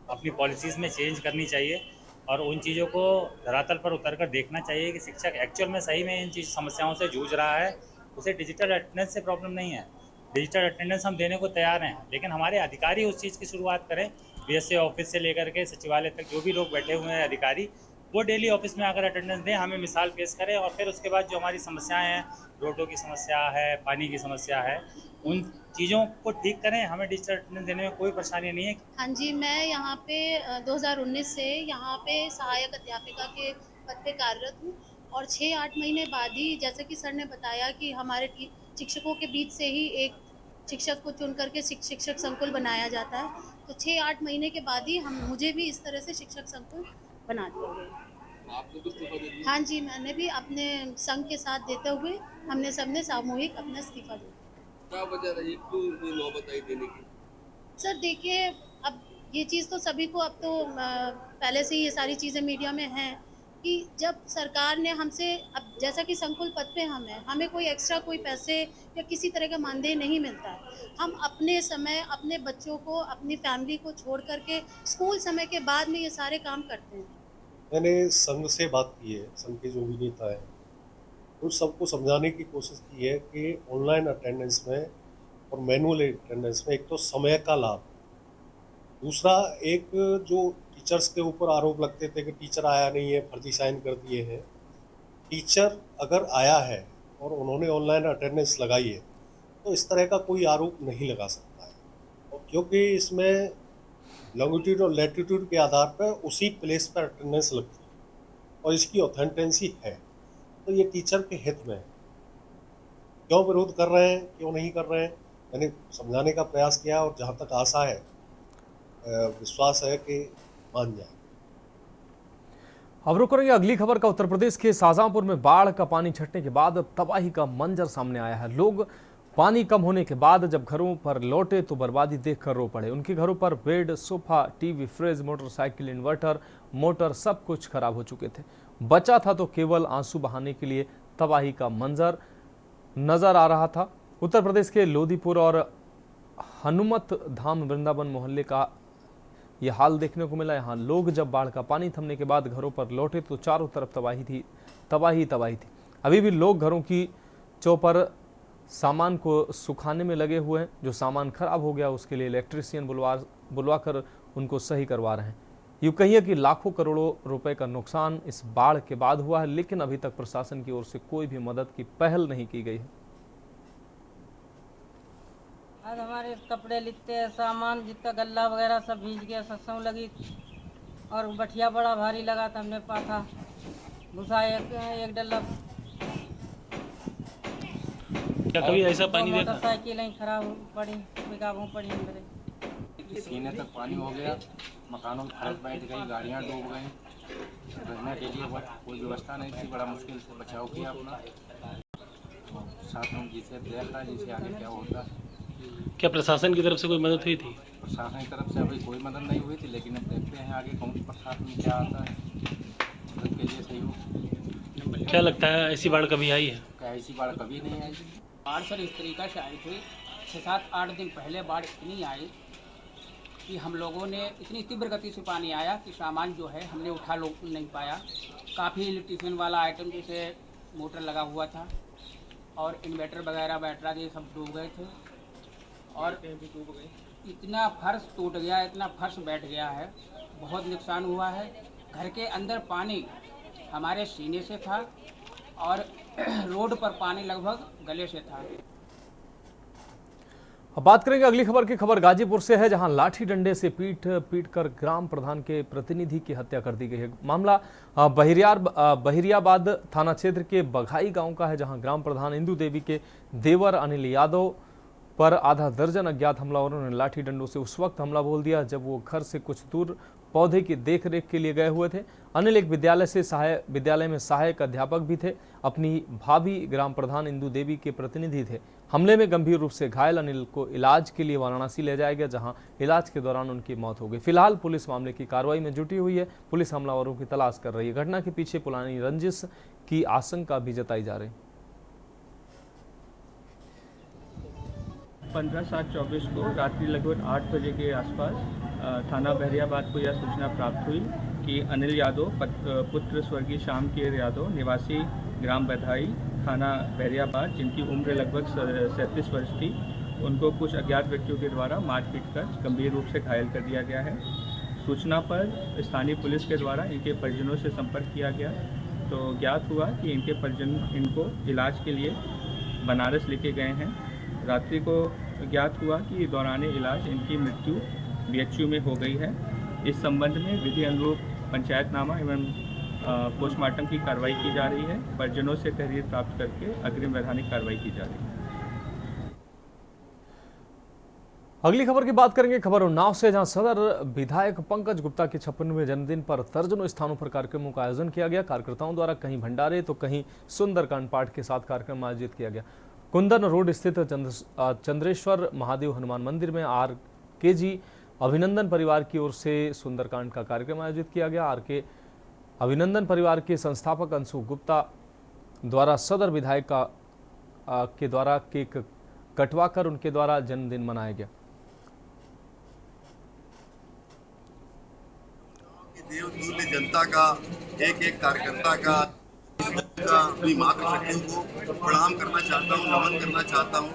अपनी पॉलिसीज़ में चेंज करनी चाहिए और उन चीज़ों को धरातल पर उतर कर देखना चाहिए कि शिक्षक एक्चुअल में सही में इन चीज़ समस्याओं से जूझ रहा है। उसे डिजिटल अटेंडेंस से प्रॉब्लम नहीं है, डिजिटल अटेंडेंस हम देने को तैयार हैं, लेकिन हमारे अधिकारी उस चीज़ की शुरुआत करें। बीएसए ऑफिस से लेकर के सचिवालय तक जो भी लोग बैठे हुए हैं अधिकारी, वो डेली ऑफिस में आकर अटेंडेंस दें, हमें मिसाल पेश करें और फिर उसके बाद जो हमारी समस्याएं हैं, रोडों की समस्या है, पानी की समस्या है, उन चीज़ों को ठीक करें। हमें डिजिटल अटेंडेंस देने में कोई परेशानी नहीं है।
हाँ जी, मैं यहाँ पे 2019 से यहाँ पे सहायक अध्यापिका के पद पे कार्यरत हूँ और 6-8 महीने बाद ही, जैसे कि सर ने बताया कि हमारे शिक्षकों के बीच से ही एक शिक्षक को चुन करके शिक्षक संकुल बनाया जाता है, तो 6-8 महीने के बाद ही मुझे भी इस तरह से शिक्षक संकुल बना दिया गया।
आपने भी इस्तीफा दे दिया?
हाँ जी, मैंने भी अपने संघ के साथ देते हुए हमने सबने सामूहिक अपना इस्तीफा दिया।
क्या वजह रही, क्यों ये नौबत आई देने की?
सर देखिए, अब ये चीज़ तो सभी को, अब तो पहले से ही ये सारी चीज़ें मीडिया में हैं कि जब सरकार ने हमसे, अब जैसा कि संकुल पद पे हमें कोई एक्स्ट्रा कोई पैसे या किसी तरह का मानदेय नहीं मिलता है। हम अपने समय अपने बच्चों को, अपनी फैमिली को छोड़ करके स्कूल समय के बाद में ये सारे काम करते हैं।
मैंने संघ से बात की है, संघ के जो भी नेता है उन सबको समझाने की कोशिश की है कि ऑनलाइन अटेंडेंस में और मैनुअल अटेंडेंस में एक तो समय का लाभ, दूसरा एक जो टीचर्स के ऊपर आरोप लगते थे कि टीचर आया नहीं है, फर्जी साइन कर दिए हैं। टीचर अगर आया है और उन्होंने ऑनलाइन अटेंडेंस लगाई है तो इस तरह का कोई आरोप नहीं लगा सकता है, और क्योंकि इसमें लॉन्गिट्यूड और लैटिट्यूड के आधार पर उसी प्लेस पर अटेंडेंस लगती है और इसकी ऑथेंटिसिटी है, तो ये टीचर के हित में है। क्यों विरोध कर रहे हैं, क्यों नहीं कर रहे हैं, मैंने समझाने का प्रयास किया और जहाँ तक आशा है, विश्वास है कि मान जाए।
अब रुक करेंगे अगली खबर का। उत्तर प्रदेश के शाहजहांपुर में बाढ़ का पानी छटने के बाद तबाही का मंजर सामने आया है। लोग पानी कम होने के बाद जब घरों पर लौटे तो बर्बादी देखकर रो पड़े। उनके घरों पर bed, sofa, TV, fridge, motorcycle, inverter, motor सब कुछ खराब हो चुके थे। बचा था तो केवल आंसू बहाने के लिए तबाही का मंजर नजर आ रहा था। उत्तर प्रदेश के लोधीपुर और हनुमत धाम वृंदावन मोहल्ले का यह हाल देखने को मिला। यहाँ लोग जब बाढ़ का पानी थमने के बाद घरों पर लौटे तो चारों तरफ तबाही थी। अभी भी लोग घरों की चौपर सामान को सुखाने में लगे हुए हैं। जो सामान खराब हो गया उसके लिए इलेक्ट्रीशियन बुलवाकर उनको सही करवा रहे हैं। यूँ कहिए कि लाखों करोड़ों रुपए का नुकसान इस बाढ़ के बाद हुआ है, लेकिन अभी तक प्रशासन की ओर से कोई भी मदद की पहल नहीं की गई है।
आज हमारे कपड़े लिखते सामान जितना गल्ला वगैरह सब भीज गया, सत्संग लगी और बठिया बड़ा भारी लगा था। हमने पाथा भूसा एक डल्ला।
क्या कभी ऐसा पानी देखा?
मोटरसाइकिलें खराब पड़ी, बेकाबू पड़ी अंदर।
सीने तक पानी हो गया, मकानों में फर्श बैठ गई, गाड़ियाँ डूब गई। रहने के लिए कोई व्यवस्था नहीं थी, बड़ा मुश्किल से बचाव किया अपना। साथ में जिसे देखा जिसे आगे क्या होता है।
क्या प्रशासन की तरफ से कोई मदद हुई थी?
प्रशासन की तरफ से अभी कोई मदद नहीं हुई थी, लेकिन अब देखते हैं आगे कौन प्रशासन में क्या आता है, मदद के लिए सहयोग।
क्या लगता है ऐसी बाढ़ कभी आई है?
क्या ऐसी बाढ़ कभी नहीं आई?
बाढ़ सर इस तरीका से आई थी, 6-7-8 दिन पहले बाढ़ इतनी आई कि हम लोगों ने, इतनी तीव्र गति से पानी आया कि सामान जो है हमने उठा नहीं पाया। काफ़ी इलेक्ट्रिशियन वाला आइटम जैसे मोटर लगा हुआ था और इन्वर्टर वगैरह बैटरी सब डूब गए थे और इतना फर्श टूट गया, इतना फर्श बैठ गया है, बहुत नुकसान हुआ है। घर के अंदर पानी हमारे सीने से था और रोड पर पानी लगभग गले से था।
अब बात करेंगे अगली खबर की। खबर गाजीपुर से है, जहां लाठी डंडे से पीट कर ग्राम प्रधान के प्रतिनिधि की हत्या कर दी गई है। मामला बहिरियाबाद थाना क्षेत्र के बघाई गांव का है, जहां ग्राम प्रधान इंदू देवी के देवर अनिल यादव पर आधा दर्जन अज्ञात हमलावरों ने लाठी डंडों से उस वक्त हमला बोल दिया जब वो घर से कुछ दूर पौधे की देखरेख के लिए गए हुए थे। अनिल एक विद्यालय में सहायक अध्यापक भी थे। अपनी भाभी ग्राम प्रधान इंदू देवी के प्रतिनिधि थे। हमले में गंभीर रूप से घायल अनिल को इलाज के लिए वाराणसी ले जाया गया, जहां इलाज के दौरान उनकी मौत हो गई। फिलहाल पुलिस मामले की कार्रवाई में जुटी हुई है। पुलिस हमलावरों की तलाश कर रही है। घटना के पीछे पुरानी रंजिश की आशंका भी जताई जा रही है।
15/7/24 को रात्रि लगभग 8 बजे के आसपास
थाना बहरियाबाद को यह सूचना प्राप्त हुई कि अनिल यादव पुत्र स्वर्गीय श्याम केर यादव निवासी ग्राम बधाई थाना बहरियाबाद, जिनकी उम्र लगभग 37 वर्ष थी, उनको कुछ अज्ञात व्यक्तियों के द्वारा मारपीट कर गंभीर रूप से घायल कर दिया गया है। सूचना पर स्थानीय पुलिस के द्वारा इनके परिजनों से संपर्क किया गया तो ज्ञात हुआ कि इनके परिजन इनको इलाज के लिए बनारस लेके गए हैं। रात्रि को ज्ञात हुआ कि दौरान इलाज इनकी मृत्यु BHU में हो गई है। इस संबंध में विधि अनुरूप पंचायतनामा एवं पोस्टमार्टम की कार्रवाई की जा रही है। परिजनों से तहरीर प्राप्त करके अग्रिम वैधानिक कार्रवाई की जा रही है।
अगली खबर की बात करेंगे खबर उन्नाव से, जहां सदर विधायक पंकज गुप्ता के 56वें जन्मदिन पर दर्जनों स्थानों पर कार्यक्रमों का आयोजन किया गया। कार्यकर्ताओं द्वारा कहीं भंडारे तो कहीं सुंदरकांड पाठ के साथ कार्यक्रम आयोजित किया गया। कुंदन रोड स्थित चंद्रेश्वर महादेव हनुमान मंदिर में RKG अभिनंदन परिवार की ओर से सुंदरकांड का कार्यक्रम आयोजित किया गया। RK अभिनंदन परिवार के संस्थापक अंशु गुप्ता द्वारा सदर विधायक के द्वारा केक कटवाकर उनके द्वारा जन्मदिन मनाया गया।
देवतुल्य जनता का एक कार्यकर्ता का अपनी मातृशक्ति को प्रणाम करना चाहता हूँ, नमन करना चाहता हूँ।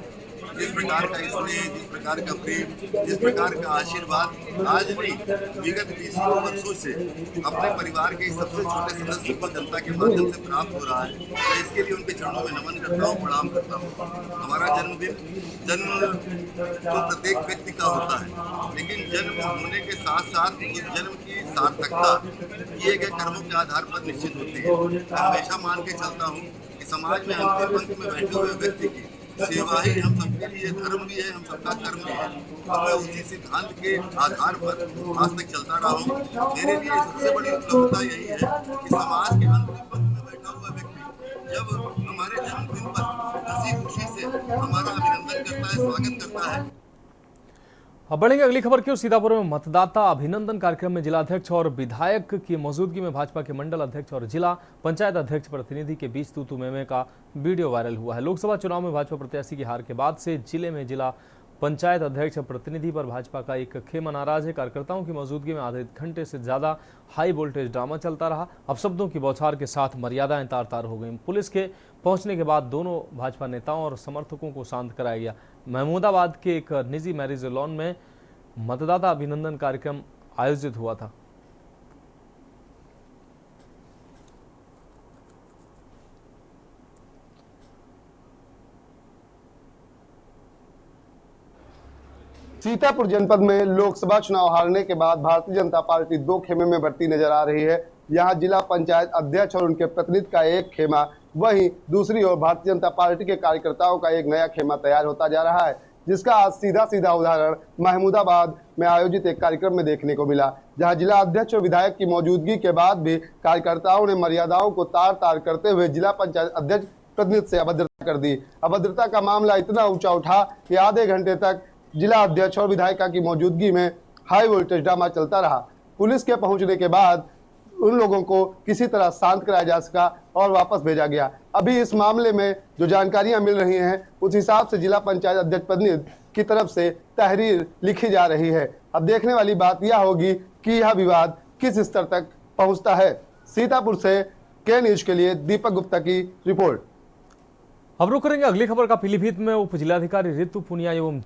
जिस प्रकार का स्नेह, जिस प्रकार का प्रेम, जिस प्रकार का आशीर्वाद आज नहीं विगत 20 वर्षों से अपने परिवार के सबसे छोटे सदस्य को जनता के माध्यम से प्राप्त हो रहा है, मैं इसके लिए उनके चरणों में नमन करता हूँ, प्रणाम करता हूँ। हमारा जन्म तो प्रत्येक व्यक्ति का होता है, लेकिन जन्म होने के साथ साथ उस जन्म की सार्थकता किए गए कर्मों के आधार पर निश्चित होती है। मैं हमेशा मान के चलता हूँ कि समाज में अंतिम पंक्ति में बैठे हुए व्यक्ति की सेवा ही हम सबके लिए धर्म भी है, हम सबका कर्म भी है। और मैं उसी सिद्धांत के आधार पर आज तक चलता रहा हूँ। मेरे लिए सबसे बड़ी उपलब्धता यही है कि समाज के अंतिम पंक्ति में बैठा हुआ व्यक्ति जब हमारे जन्मदिन पर हंसी खुशी से हमारा अभिनंदन करता है, स्वागत करता है।
अब बढ़ेंगे अगली खबर की ओर। सीतापुर में मतदाता अभिनंदन कार्यक्रम में जिलाध्यक्ष और विधायक की मौजूदगी में भाजपा के मंडल अध्यक्ष और जिला पंचायत अध्यक्ष प्रतिनिधि के बीच तू में का वीडियो वायरल हुआ है। लोकसभा चुनाव में भाजपा प्रत्याशी की हार के बाद से जिले में जिला पंचायत अध्यक्ष प्रतिनिधि पर भाजपा का एक खेमा नाराज है। कार्यकर्ताओं की मौजूदगी में आधे घंटे से ज्यादा हाई वोल्टेज ड्रामा चलता रहा। अपशब्दों की बौछार के साथ मर्यादाएं तार तार हो गई। पुलिस के पहुंचने के बाद दोनों भाजपा नेताओं और समर्थकों को शांत कराया गया। महमूदाबाद के एक निजी मैरिज लॉन में मतदाता अभिनंदन कार्यक्रम आयोजित हुआ था।
सीतापुर जनपद में लोकसभा चुनाव हारने के बाद भारतीय जनता पार्टी दो खेमे में बढ़ती नजर आ रही है। यहां जिला पंचायत अध्यक्ष और उनके प्रतिनिधि का एक खेमा, वहीं दूसरी ओर भारतीय जनता पार्टी के कार्यकर्ताओं का एक नया खेमा तैयार होता जा रहा है, जिसका आज सीधा उदाहरण महमूदाबाद में आयोजित एक कार्यक्रम में देखने को मिला, जहां जिला अध्यक्ष और विधायक की मौजूदगी के बाद भी कार्यकर्ताओं ने मर्यादाओं को तार तार करते हुए जिला पंचायत अध्यक्ष प्रतिनिधि से अभद्रता कर दी। अभद्रता का मामला इतना ऊंचा उठा कि आधे घंटे तक जिला अध्यक्ष और विधायिका की मौजूदगी में हाई वोल्टेज ड्रामा चलता रहा। पुलिस के पहुंचने के बाद उन लोगों को किसी तरह शांत कराया जा सका और वापस भेजा गया। अभी इस मामले में जो जानकारियां मिल रही हैं, उस हिसाब से जिला पंचायत अध्यक्ष प्रतिनिधि की तरफ से तहरीर लिखी जा रही है। अब देखने वाली बात यह होगी कि यह विवाद किस स्तर तक पहुंचता है। सीतापुर से के न्यूज के लिए दीपक गुप्ता की रिपोर्ट।
अब रुक करेंगे अगली खबर का। पीलीभीत में उप जिलाधिकारी ऋतु पुनिया एवं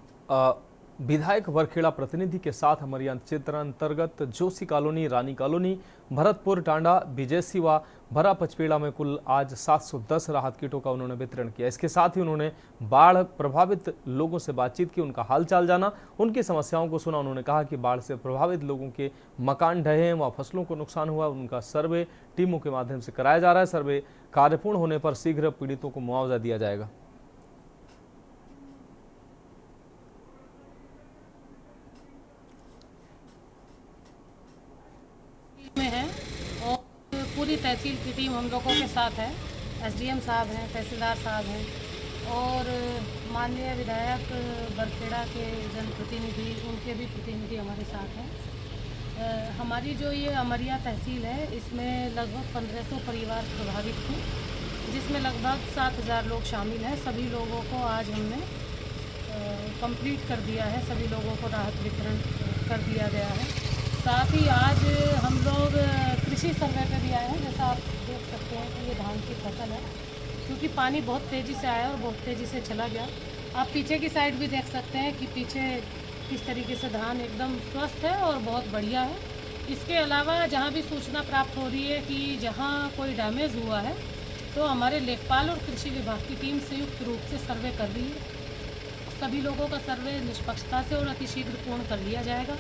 विधायक वरखेड़ा प्रतिनिधि के साथ हमारी क्षेत्र अंतर्गत जोशी कॉलोनी, रानी कॉलोनी, भरतपुर, टांडा, बीजेसी व भरा पचपेड़ा में कुल आज 710 राहत किटों का उन्होंने वितरण किया। इसके साथ ही उन्होंने बाढ़ प्रभावित लोगों से बातचीत की, उनका हालचाल जाना, उनकी समस्याओं को सुना। उन्होंने कहा कि बाढ़ से प्रभावित लोगों के मकान ढहे हैं व फसलों को नुकसान हुआ, उनका सर्वे टीमों के माध्यम से कराया जा रहा है। सर्वे कार्य पूर्ण होने पर शीघ्र पीड़ितों को मुआवजा दिया जाएगा।
में है और पूरी तहसील की टीम हम लोगों के साथ है। एसडीएम साहब हैं, तहसीलदार साहब हैं और माननीय विधायक बरखेड़ा के जनप्रतिनिधि, उनके भी प्रतिनिधि हमारे साथ हैं। हमारी जो ये अमरिया तहसील है, इसमें लगभग 1500 परिवार प्रभावित थे, जिसमें लगभग 7000 लोग शामिल हैं। सभी लोगों को आज हमने कंप्लीट कर दिया है, सभी लोगों को राहत वितरण कर दिया गया है। साथ ही आज हम लोग कृषि सर्वे पे भी आए हैं। जैसा आप देख सकते हैं कि ये धान की फसल है, क्योंकि पानी बहुत तेज़ी से आया और बहुत तेज़ी से चला गया। आप पीछे की साइड भी देख सकते हैं कि पीछे किस तरीके से धान एकदम स्वस्थ है और बहुत बढ़िया है। इसके अलावा जहाँ भी सूचना प्राप्त हो रही है कि जहाँ कोई डैमेज हुआ है तो हमारे लेखपाल और कृषि विभाग की टीम संयुक्त रूप से सर्वे कर रही है। सभी लोगों का सर्वे निष्पक्षता से और अतिशीघ्र पूर्ण कर लिया जाएगा।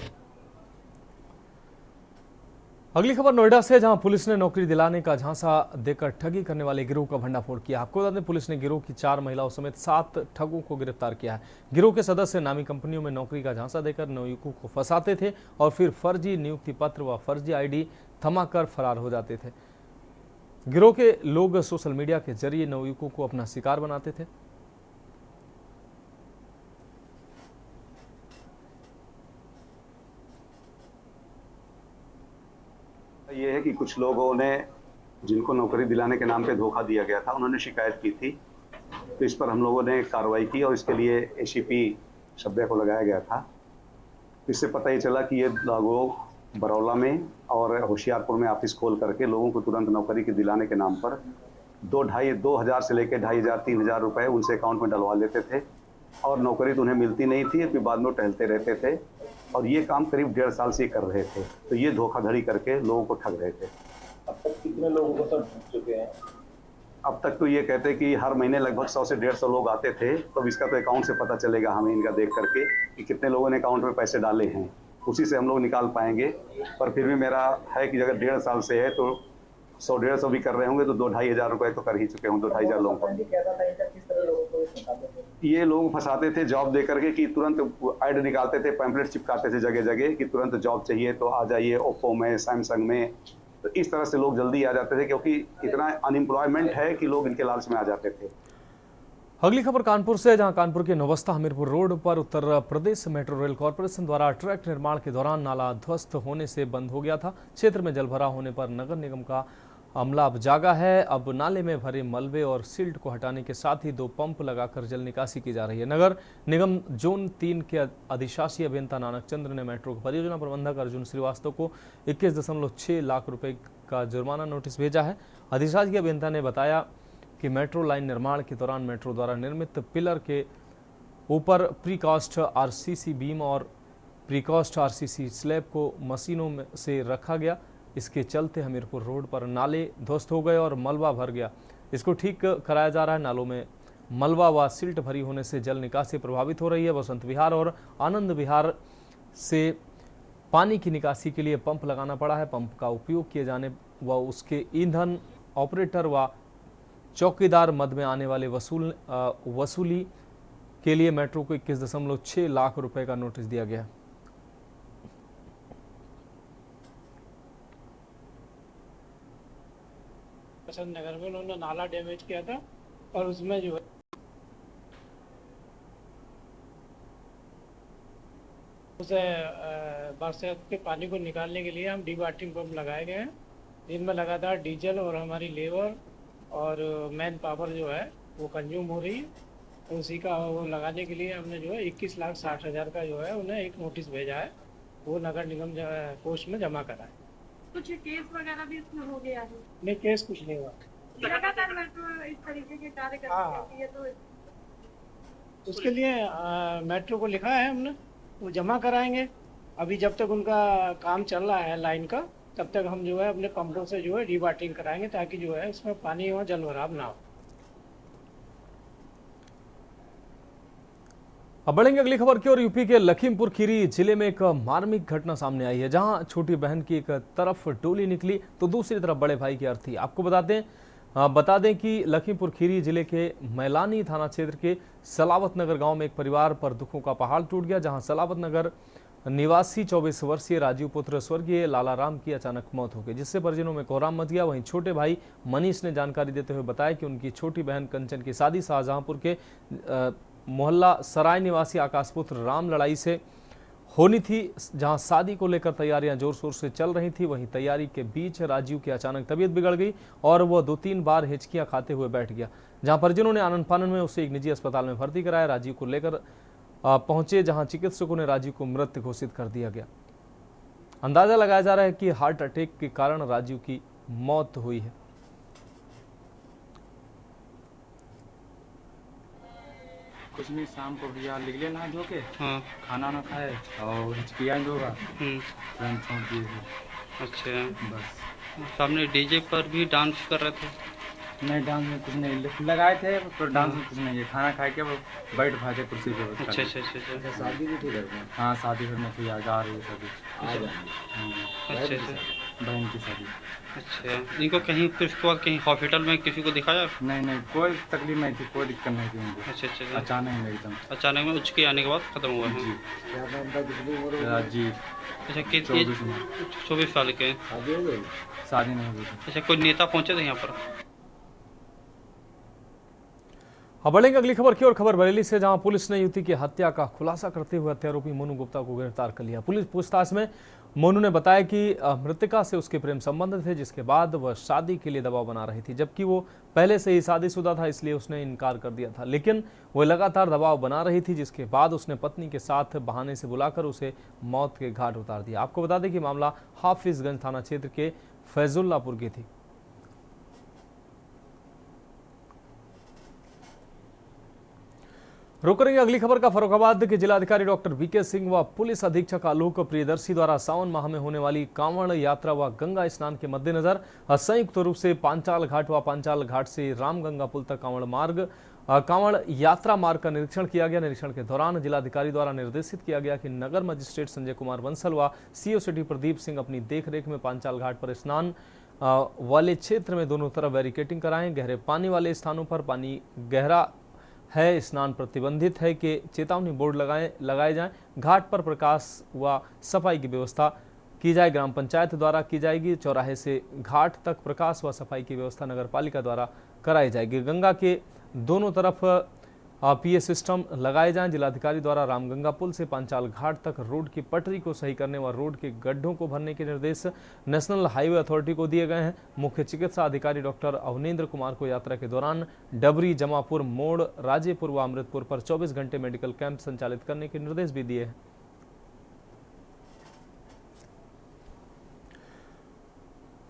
अगली खबर नोएडा से, जहां पुलिस ने नौकरी दिलाने का झांसा देकर ठगी करने वाले गिरोह का भंडाफोड़ किया। आपको बता दें, पुलिस ने गिरोह की 4 महिलाओं समेत 7 ठगों को गिरफ्तार किया है। गिरोह के सदस्य नामी कंपनियों में नौकरी का झांसा देकर नवयुवकों को फंसाते थे और फिर फर्जी नियुक्ति पत्र व फर्जी आईडी थमाकर फरार हो जाते थे। गिरोह के लोग सोशल मीडिया के जरिए नवयुवकों को अपना शिकार बनाते थे।
ये है कि कुछ लोगों ने, जिनको नौकरी दिलाने के नाम पे धोखा दिया गया था, उन्होंने शिकायत की थी, तो इस पर हम लोगों ने कार्रवाई की और इसके लिए एसीपी शब्या को लगाया गया था। इससे पता ये चला कि ये लोग बरौला में और होशियारपुर में ऑफिस खोल करके लोगों को तुरंत नौकरी के दिलाने के नाम पर 2,500 से लेकर 2,500 3,000 रुपये उनसे अकाउंट में डलवा लेते थे और नौकरी तो उन्हें मिलती नहीं थी, फिर बाद में टहलते रहते थे और ये काम करीब 1.5 साल से कर रहे थे। तो ये धोखाधड़ी करके लोगों को ठग रहे थे।
अब तक कितने लोगों को सब ठग चुके हैं?
अब तक तो ये कहते हैं कि हर महीने लगभग 100 से 150 लोग आते थे, तो इसका तो अकाउंट से पता चलेगा हमें इनका देख करके कि कितने लोगों ने अकाउंट में पैसे डाले हैं, उसी से हम लोग निकाल पाएंगे। पर फिर भी मेरा है कि अगर 1.5 साल से है तो 100-150 भी कर रहे होंगे तो 2,500 रुपये तो कर ही चुके होंगे, 2,500 लोगों को। ये लोग फंसाते थे जॉब दे करके कि तुरंत ऐड निकालते थे, पैम्पलेट चिपकाते थे जगह जगह कि तुरंत जॉब चाहिए तो आ जाइए, ओप्पो में, सैमसंग में। तो इस तरह से लोग जल्दी आ जाते थे क्योंकि इतना अनएम्प्लॉयमेंट है कि लोग इनके लालच में आ जाते थे।
अगली खबर कानपुर से, जहां कानपुर के नवस्ता हमीरपुर रोड पर Uttar Pradesh metro rail corporation द्वारा ट्रैक निर्माण के दौरान नाला ध्वस्त होने से बंद हो गया था। क्षेत्र में जलभराव होने पर नगर निगम का अमला अब जागा है। अब नाले में भरे मलबे और सिल्ट को हटाने के साथ ही 2 पंप लगाकर जल निकासी की जा रही है। नगर निगम जोन 3 के अधिशासी अभियंता नानक चंद्र ने मेट्रो परियोजना प्रबंधक अर्जुन श्रीवास्तव को 21.6 लाख रुपए का जुर्माना नोटिस भेजा है। अधिशासी अभियंता ने बताया कि मेट्रो लाइन निर्माण के दौरान मेट्रो द्वारा निर्मित पिलर के ऊपर प्रीकास्ट आरसीसी बीम और प्रीकास्ट आरसीसी स्लैब को मशीनों में से रखा गया। इसके चलते हमीरपुर रोड पर नाले ध्वस्त हो गए और मलबा भर गया। इसको ठीक कराया जा रहा है। नालों में मलबा व सिल्ट भरी होने से जल निकासी प्रभावित हो रही है। बसंत विहार और आनंद विहार से पानी की निकासी के लिए पंप लगाना पड़ा है। पंप का उपयोग किए जाने व उसके ईंधन, ऑपरेटर व चौकीदार मद में आने वाले वसूली के लिए मेट्रो को 21.6 लाख रुपए का नोटिस दिया गया।
बसंत नगर में उन्होंने नाला डैमेज किया था और उसमें जो है उसे बरसात के पानी को निकालने के लिए हम डीवाटरिंग पंप लगाए गए हैं, जिनमें लगातार डीजल और हमारी लेबर और मैन पावर जो है वो कंज्यूम हो रही है। तो उसी का वो लगाने के लिए हमने जो है 21,60,000 का जो है उन्हें एक नोटिस भेजा है, वो नगर निगम कोष में जमा करा है।
कुछ केस वगैरह भी इसमें हो गया है?
नहीं, केस कुछ नहीं हुआ।
लगातार मेट्रो इस तरीके के कार्य करती है तो
उसके लिए मेट्रो को लिखा है हमने, वो जमा कराएंगे। अभी जब तक उनका काम चल रहा है लाइन का, तब तक हम जो है अपने पंपों से जो है डीवाटरिंग कराएंगे ताकि जो है इसमें पानी और जल भराव ना हो।
अब बढ़ेंगे अगली खबर की ओर। यूपी के लखीमपुर खीरी जिले में एक मार्मिक घटना सामने आई है, जहां छोटी बहन की एक तरफ डोली निकली तो दूसरी तरफ बड़े भाई की अर्थी। आपको बता दें कि लखीमपुर खीरी जिले के मैलानी थाना क्षेत्र के सलावत नगर गांव में एक परिवार पर दुखों का पहाड़ टूट गया, जहां सलावत नगर निवासी 24 वर्षीय राजीव पुत्र स्वर्गीय लालाराम की अचानक मौत हो गई, जिससे परिजनों में कोहराम मच गया। वहीं छोटे भाई मनीष ने जानकारी देते हुए बताया कि उनकी छोटी बहन कंचन की शादी शाहजहांपुर के मोहल्ला सराय निवासी आकाशपुत्र राम लड़ाई से होनी थी, जहां शादी को लेकर तैयारियां जोर शोर से चल रही थी। वहीं तैयारी के बीच राजीव की अचानक तबीयत बिगड़ गई और वह 2-3 बार हिचकियां खाते हुए बैठ गया, जहां परिजनों ने आनन फानन में उसे एक निजी अस्पताल में भर्ती कराया। राजीव को लेकर पहुंचे, जहां चिकित्सकों ने राजीव को मृत घोषित कर दिया गया। अंदाजा लगाया जा रहा है कि हार्ट अटैक के कारण राजीव की मौत हुई है।
कुछ नहीं, शाम को भैया लिख लिया नहा धो के, हाँ, खाना ना खाए और हिचकियाँ होगा, तुरंत छोड़ दिए थे।
अच्छा,
बस।
सामने डीजे पर भी डांस कर रहे थे?
नहीं, डांस में कुछ नहीं लगाए थे, पर डांस में कुछ नहीं है। खाना खा के वो बैठ भागे कुर्सी पे।
अच्छा अच्छा अच्छा।
शादी भी थी घर में? हाँ, शादी घर में थी, आज आ रही है शादी।
अच्छा अच्छा,
बहन की शादी।
अच्छा, इनको कहीं फिर उसके बाद कहीं हॉस्पिटल में किसी को दिखाया?
नहीं नहीं, कोई तकलीफ नहीं थी, कोई दिक्कत नहीं थी उनको।
अच्छा अच्छा,
अचानक में एकदम,
अचानक में उच्च के आने के बाद खत्म हुआ है
जी।
अच्छा, कितने? 24 साल के।
शादी हो गई? शादी नहीं हुई।
अच्छा, कोई नेता पहुंचे थे यहाँ पर?
अब बढ़ेंगे अगली खबर की ओर। खबर बरेली से, जहां पुलिस ने युवती की हत्या का खुलासा करते हुए हत्यारोपी मोनू गुप्ता को गिरफ्तार कर लिया। पुलिस पूछताछ में मोनू ने बताया कि मृतका से उसके प्रेम संबंध थे, जिसके बाद वह शादी के लिए दबाव बना रही थी, जबकि वो पहले से ही शादीशुदा था, इसलिए उसने इनकार कर दिया था। लेकिन वह लगातार दबाव बना रही थी, जिसके बाद उसने पत्नी के साथ बहाने से बुलाकर उसे मौत के घाट उतार दिया। आपको बता दें कि मामला हाफिजगंज थाना क्षेत्र के फैजुल्लापुर की थी। रुक रही अगली खबर का फर्रुखाबाद के जिलाधिकारी डॉक्टर वीके सिंह व पुलिस अधीक्षक आलोक प्रियदर्शी द्वारा सावन माह में होने वाली कांवड़ यात्रा व गंगा स्नान के मद्देनजर संयुक्त रूप से पांचाल घाट व पांचाल घाट से रामगंगा पुल तक कांवड़ यात्रा मार्ग का निरीक्षण किया गया। निरीक्षण के दौरान जिलाधिकारी द्वारा निर्देशित किया गया कि नगर मजिस्ट्रेट संजय कुमार बंसल व सीओ सिटी प्रदीप सिंह अपनी देखरेख में पांचाल घाट पर स्नान वाले क्षेत्र में दोनों तरफ बैरिकेटिंग कराएं। गहरे पानी वाले स्थानों पर पानी गहरा है, स्नान प्रतिबंधित है कि चेतावनी बोर्ड लगाए जाएं। घाट पर प्रकाश व सफाई की व्यवस्था की जाए, ग्राम पंचायत द्वारा की जाएगी। चौराहे से घाट तक प्रकाश व सफाई की व्यवस्था नगर पालिका द्वारा कराई जाएगी। गंगा के दोनों तरफ पीए सिस्टम लगाए जाएं। जिलाधिकारी द्वारा रामगंगा पुल से पांचाल घाट तक रोड की पटरी को सही करने व रोड के गड्ढों को भरने के निर्देश नेशनल हाईवे अथॉरिटी को दिए गए हैं। मुख्य चिकित्सा अधिकारी डॉक्टर अवनेंद्र कुमार को यात्रा के दौरान डबरी, जमापुर मोड़, राजेपुर व अमृतपुर पर 24 घंटे मेडिकल कैंप संचालित करने के निर्देश भी दिए हैं।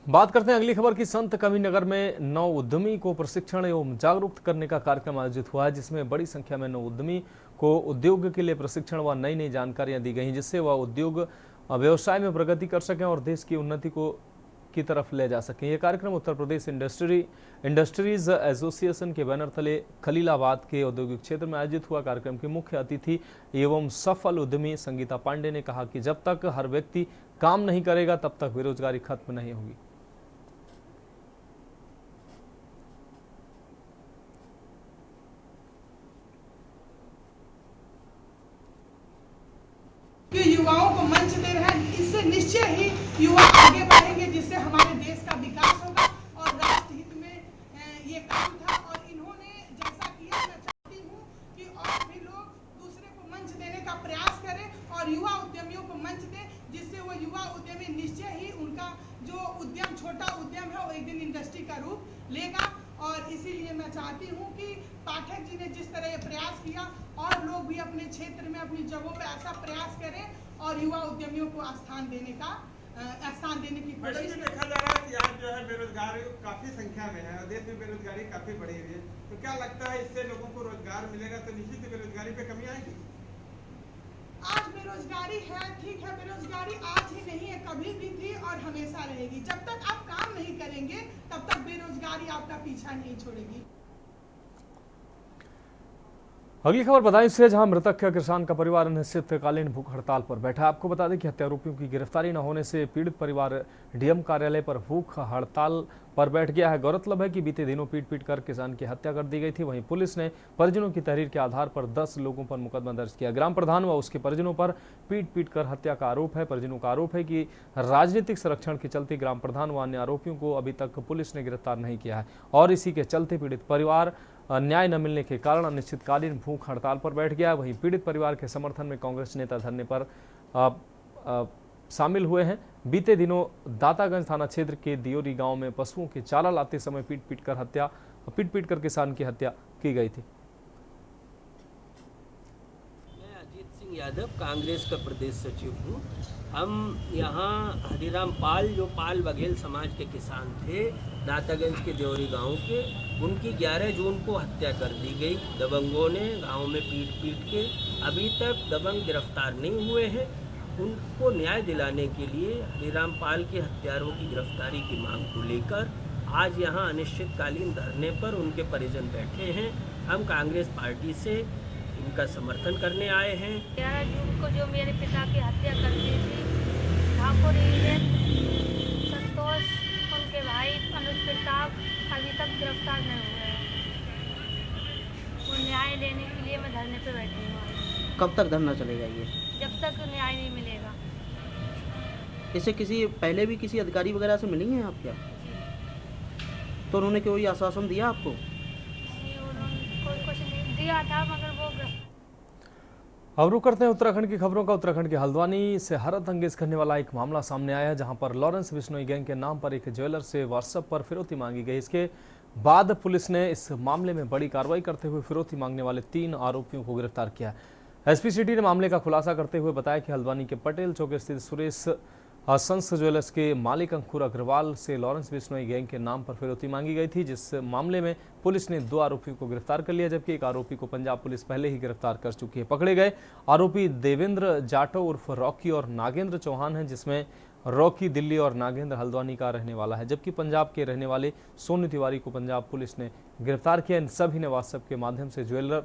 बात करते हैं अगली खबर की। संत कबीरनगर में नव उद्यमी को प्रशिक्षण एवं जागरूक करने का कार्यक्रम आयोजित हुआ है, जिसमें बड़ी संख्या में नव उद्यमी को उद्योग के लिए प्रशिक्षण व नई नई जानकारियां दी गई, जिससे वह उद्योग व्यवसाय में प्रगति कर सकें और देश की उन्नति की तरफ ले जा सकें। यह कार्यक्रम उत्तर प्रदेश इंडस्ट्रीज एसोसिएशन के बैनर तले खलीलाबाद के औद्योगिक क्षेत्र में आयोजित हुआ। कार्यक्रम के मुख्य अतिथि एवं सफल उद्यमी संगीता पांडे ने कहा कि जब तक हर व्यक्ति काम नहीं करेगा तब तक बेरोजगारी खत्म नहीं होगी।
युवाओं को मंच दे रहे हैं, इससे निश्चय ही युवा आगे बढ़ेंगे, जिससे हमारे देश का विकास होगा और राष्ट्र हित में ये काम था। और इन्होंने जैसा किया, मैं चाहती हूँ कि और भी लोग दूसरे को मंच देने का प्रयास करें और युवा उद्यमियों को मंच दें, जिससे वो युवा उद्यमी निश्चय ही उनका जो उद्यम, छोटा उद्यम है, वो एक दिन इंडस्ट्री का रूप लेगा। और इसीलिए मैं चाहती हूँ कि पाठक जी ने जिस तरह ये प्रयास किया और लोग भी अपने क्षेत्र में अपनी जगहों पे ऐसा प्रयास करें और युवा उद्यमियों को स्थान देने की कोशिश।
देखा जा रहा है कि आज जो है बेरोजगारी काफी संख्या में है और देश में बेरोजगारी काफी बढ़ी हुई है, तो क्या लगता है इससे लोगों को रोजगार मिलेगा तो निश्चित ही बेरोजगारी पे कमी आएगी?
आज बेरोजगारी है, ठीक है, बेरोजगारी आज ही नहीं है, कभी भी थी और हमेशा रहेगी। जब तक आप काम नहीं करेंगे तब तक बेरोजगारी आपका पीछा नहीं छोड़ेगी।
अगली खबर बताएं इससे, जहां मृतक किसान का परिवार अनिश्चितकालीन भूख हड़ताल पर बैठा है। आपको बता दें कि हत्यारोपियों की गिरफ्तारी न होने से पीड़ित परिवार डीएम कार्यालय पर भूख हड़ताल पर बैठ गया है। गौरतलब है कि बीते दिनों पीट कर किसान की हत्या कर दी गई थी। वहीं पुलिस ने परिजनों की तहरीर के आधार पर 10 लोगों पर मुकदमा दर्ज किया। ग्राम प्रधान व उसके परिजनों पर पीट कर हत्या का आरोप है। परिजनों का आरोप है कि राजनीतिक संरक्षण के चलते ग्राम प्रधान व अन्य आरोपियों को अभी तक पुलिस ने गिरफ्तार नहीं किया है और इसी के चलते पीड़ित परिवार न्याय न मिलने के कारण अनिश्चितकालीन भूख हड़ताल पर बैठ गया। वहीं पीड़ित परिवार के समर्थन में कांग्रेस नेता धरने पर शामिल हुए हैं। बीते दिनों दातागंज थाना क्षेत्र के दियोरी गांव में पशुओं के चारा लाते समय पीट कर किसान की हत्या की गई थी।
सिंह यादव कांग्रेस का प्रदेश सचिव हूँ। हम यहाँ हरिराम पाल जो पाल बघेल समाज के किसान थे दातागंज के देवरी गांव के, उनकी 11 जून को हत्या कर दी गई दबंगों ने गांव में पीट के। अभी तक दबंग गिरफ्तार नहीं हुए हैं। उनको न्याय दिलाने के लिए हरिराम पाल के हत्यारों की गिरफ्तारी की मांग को लेकर आज यहाँ अनिश्चितकालीन धरने पर उनके परिजन बैठे हैं। हम कांग्रेस पार्टी से इनका समर्थन करने आए हैं।
11 जून को जो मेरे पिता की हत्या कर दी थी ठाकुर संतोष, उनके भाई अनुज प्रताप अभी तक गिरफ्तार नहीं हुए हैं। वो न्याय लेने के लिए मैं धरने पे बैठी हूँ।
कब तक धरना चलेगा ये?
जब तक न्याय नहीं मिलेगा।
इससे किसी पहले भी किसी अधिकारी वगैरह से मिली हैं आप क्या? तो उन्होंने कोई आश्वासन दिया आपको?
कोई कुछ नहीं दिया था, मगर वो
अब रुक करते हैं उत्तराखंड की खबरों का। उत्तराखंड के हल्द्वानी से हैरत अंगेज करने वाला एक मामला सामने आया है, जहां पर लॉरेंस बिश्नोई गैंग के नाम पर एक ज्वेलर से व्हाट्सएप पर फिरौती मांगी गई। इसके बाद पुलिस ने इस मामले में बड़ी कार्रवाई करते हुए फिरौती मांगने वाले 3 आरोपियों को गिरफ्तार किया। एसपी सिटी ने मामले का खुलासा करते हुए बताया कि हल्द्वानी के पटेल चौक स्थित सुरेश सन्स ज्वेलर्स के मालिक अंकुर अग्रवाल से लॉरेंस बिश्नोई गैंग के नाम पर फिरौती मांगी गई थी, जिस मामले में पुलिस ने 2 आरोपियों को गिरफ्तार कर लिया, जबकि एक आरोपी को पंजाब पुलिस पहले ही गिरफ्तार कर चुकी है। पकड़े गए आरोपी देवेंद्र जाटव उर्फ रॉकी और नागेंद्र चौहान हैं, जिसमें रॉकी दिल्ली और नागेंद्र हल्द्वानी का रहने वाला है, जबकि पंजाब के रहने वाले सोनू तिवारी को पंजाब पुलिस ने गिरफ्तार किया। इन सभी ने व्हाट्सएप के माध्यम से ज्वेलर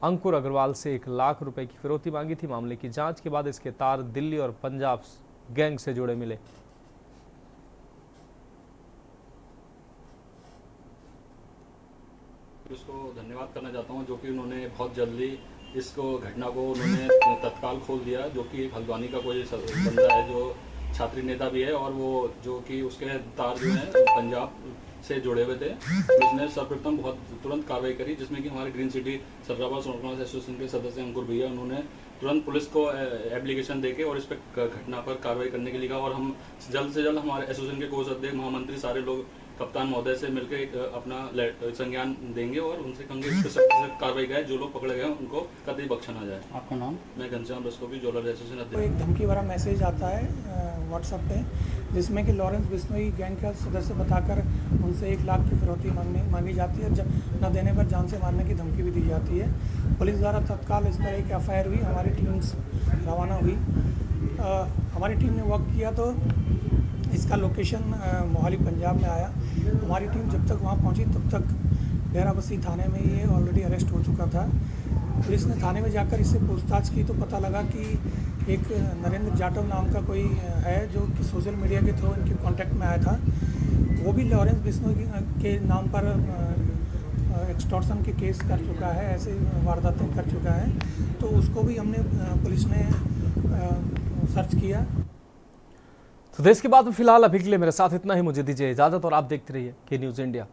अंकुर अग्रवाल से 1 लाख रुपए की फिरौती मांगी थी। मामले की जांच के बाद इसके तार दिल्ली और पंजाब गैंग से जुड़े मिले।
उसको धन्यवाद करना चाहता हूं, जो कि उन्होंने बहुत जल्दी इसको घटना को उन्होंने तत्काल खोल दिया, जो कि हल्द्वानी का कोई बंदा है जो छात्री नेता भी है, और वो जो कि उसके तार जो हैं पंजाब से जुड़े हुए थे। उसने सर्वप्रथम बहुत तुरंत कार्रवाई करी, जिसमें कि हमारे ग्रीन सिटी सर्राबा सोनकनाथ एसोसिएशन के सदस्य अंकुर भैया, उन्होंने तुरंत पुलिस को एप्लीकेशन देके और इस पर घटना पर कार्रवाई करने के लिए कहा। और हम जल्द से जल्द हमारे एसोसिएशन के कोषाध्यक्ष महामंत्री सारे लोग कप्तान महोदय से मिलकर अपना संज्ञान देंगे और उनसे कहेंगे इस पर सख्त से कार्रवाई करें। जो लोग पकड़े गए उनको कतई बख्शा ना जाए।
आपका नाम?
मैं घनश्याम रस्तोगी, ज्वेलर एसोसिएशन अध्यक्ष।
एक धमकी भरा मैसेज आता है व्हाट्सएप पे, जिसमें कि लॉरेंस बिश्नोई गैंग का सदस्य बताकर उनसे 1 लाख की फिरौती मांगी जाती है। जब न देने पर जान से मारने की धमकी भी दी जाती है। पुलिस द्वारा तत्काल इस पर एक FIR हुई, हमारी टीम्स रवाना हुई। हमारी टीम ने वर्क किया तो इसका लोकेशन मोहाली पंजाब में आया। हमारी टीम जब तक वहाँ पहुँची तब तक डेराबस्सी थाने में ये ऑलरेडी अरेस्ट हो चुका था। पुलिस ने थाने में जाकर इससे पूछताछ की तो पता लगा कि एक नरेंद्र जाटव नाम का कोई है, जो कि सोशल मीडिया के थ्रू इनके कांटेक्ट में आया था। वो भी लॉरेंस बिश्नोई के नाम पर एक्सटॉर्शन के केस कर चुका है, ऐसे वारदातें कर चुका है। तो उसको भी हमने पुलिस ने सर्च किया।
तो देश की बात में फिलहाल अभी के लिए मेरे साथ इतना ही। मुझे दीजिए इजाजत और आप देखते रहिए के न्यूज़ इंडिया।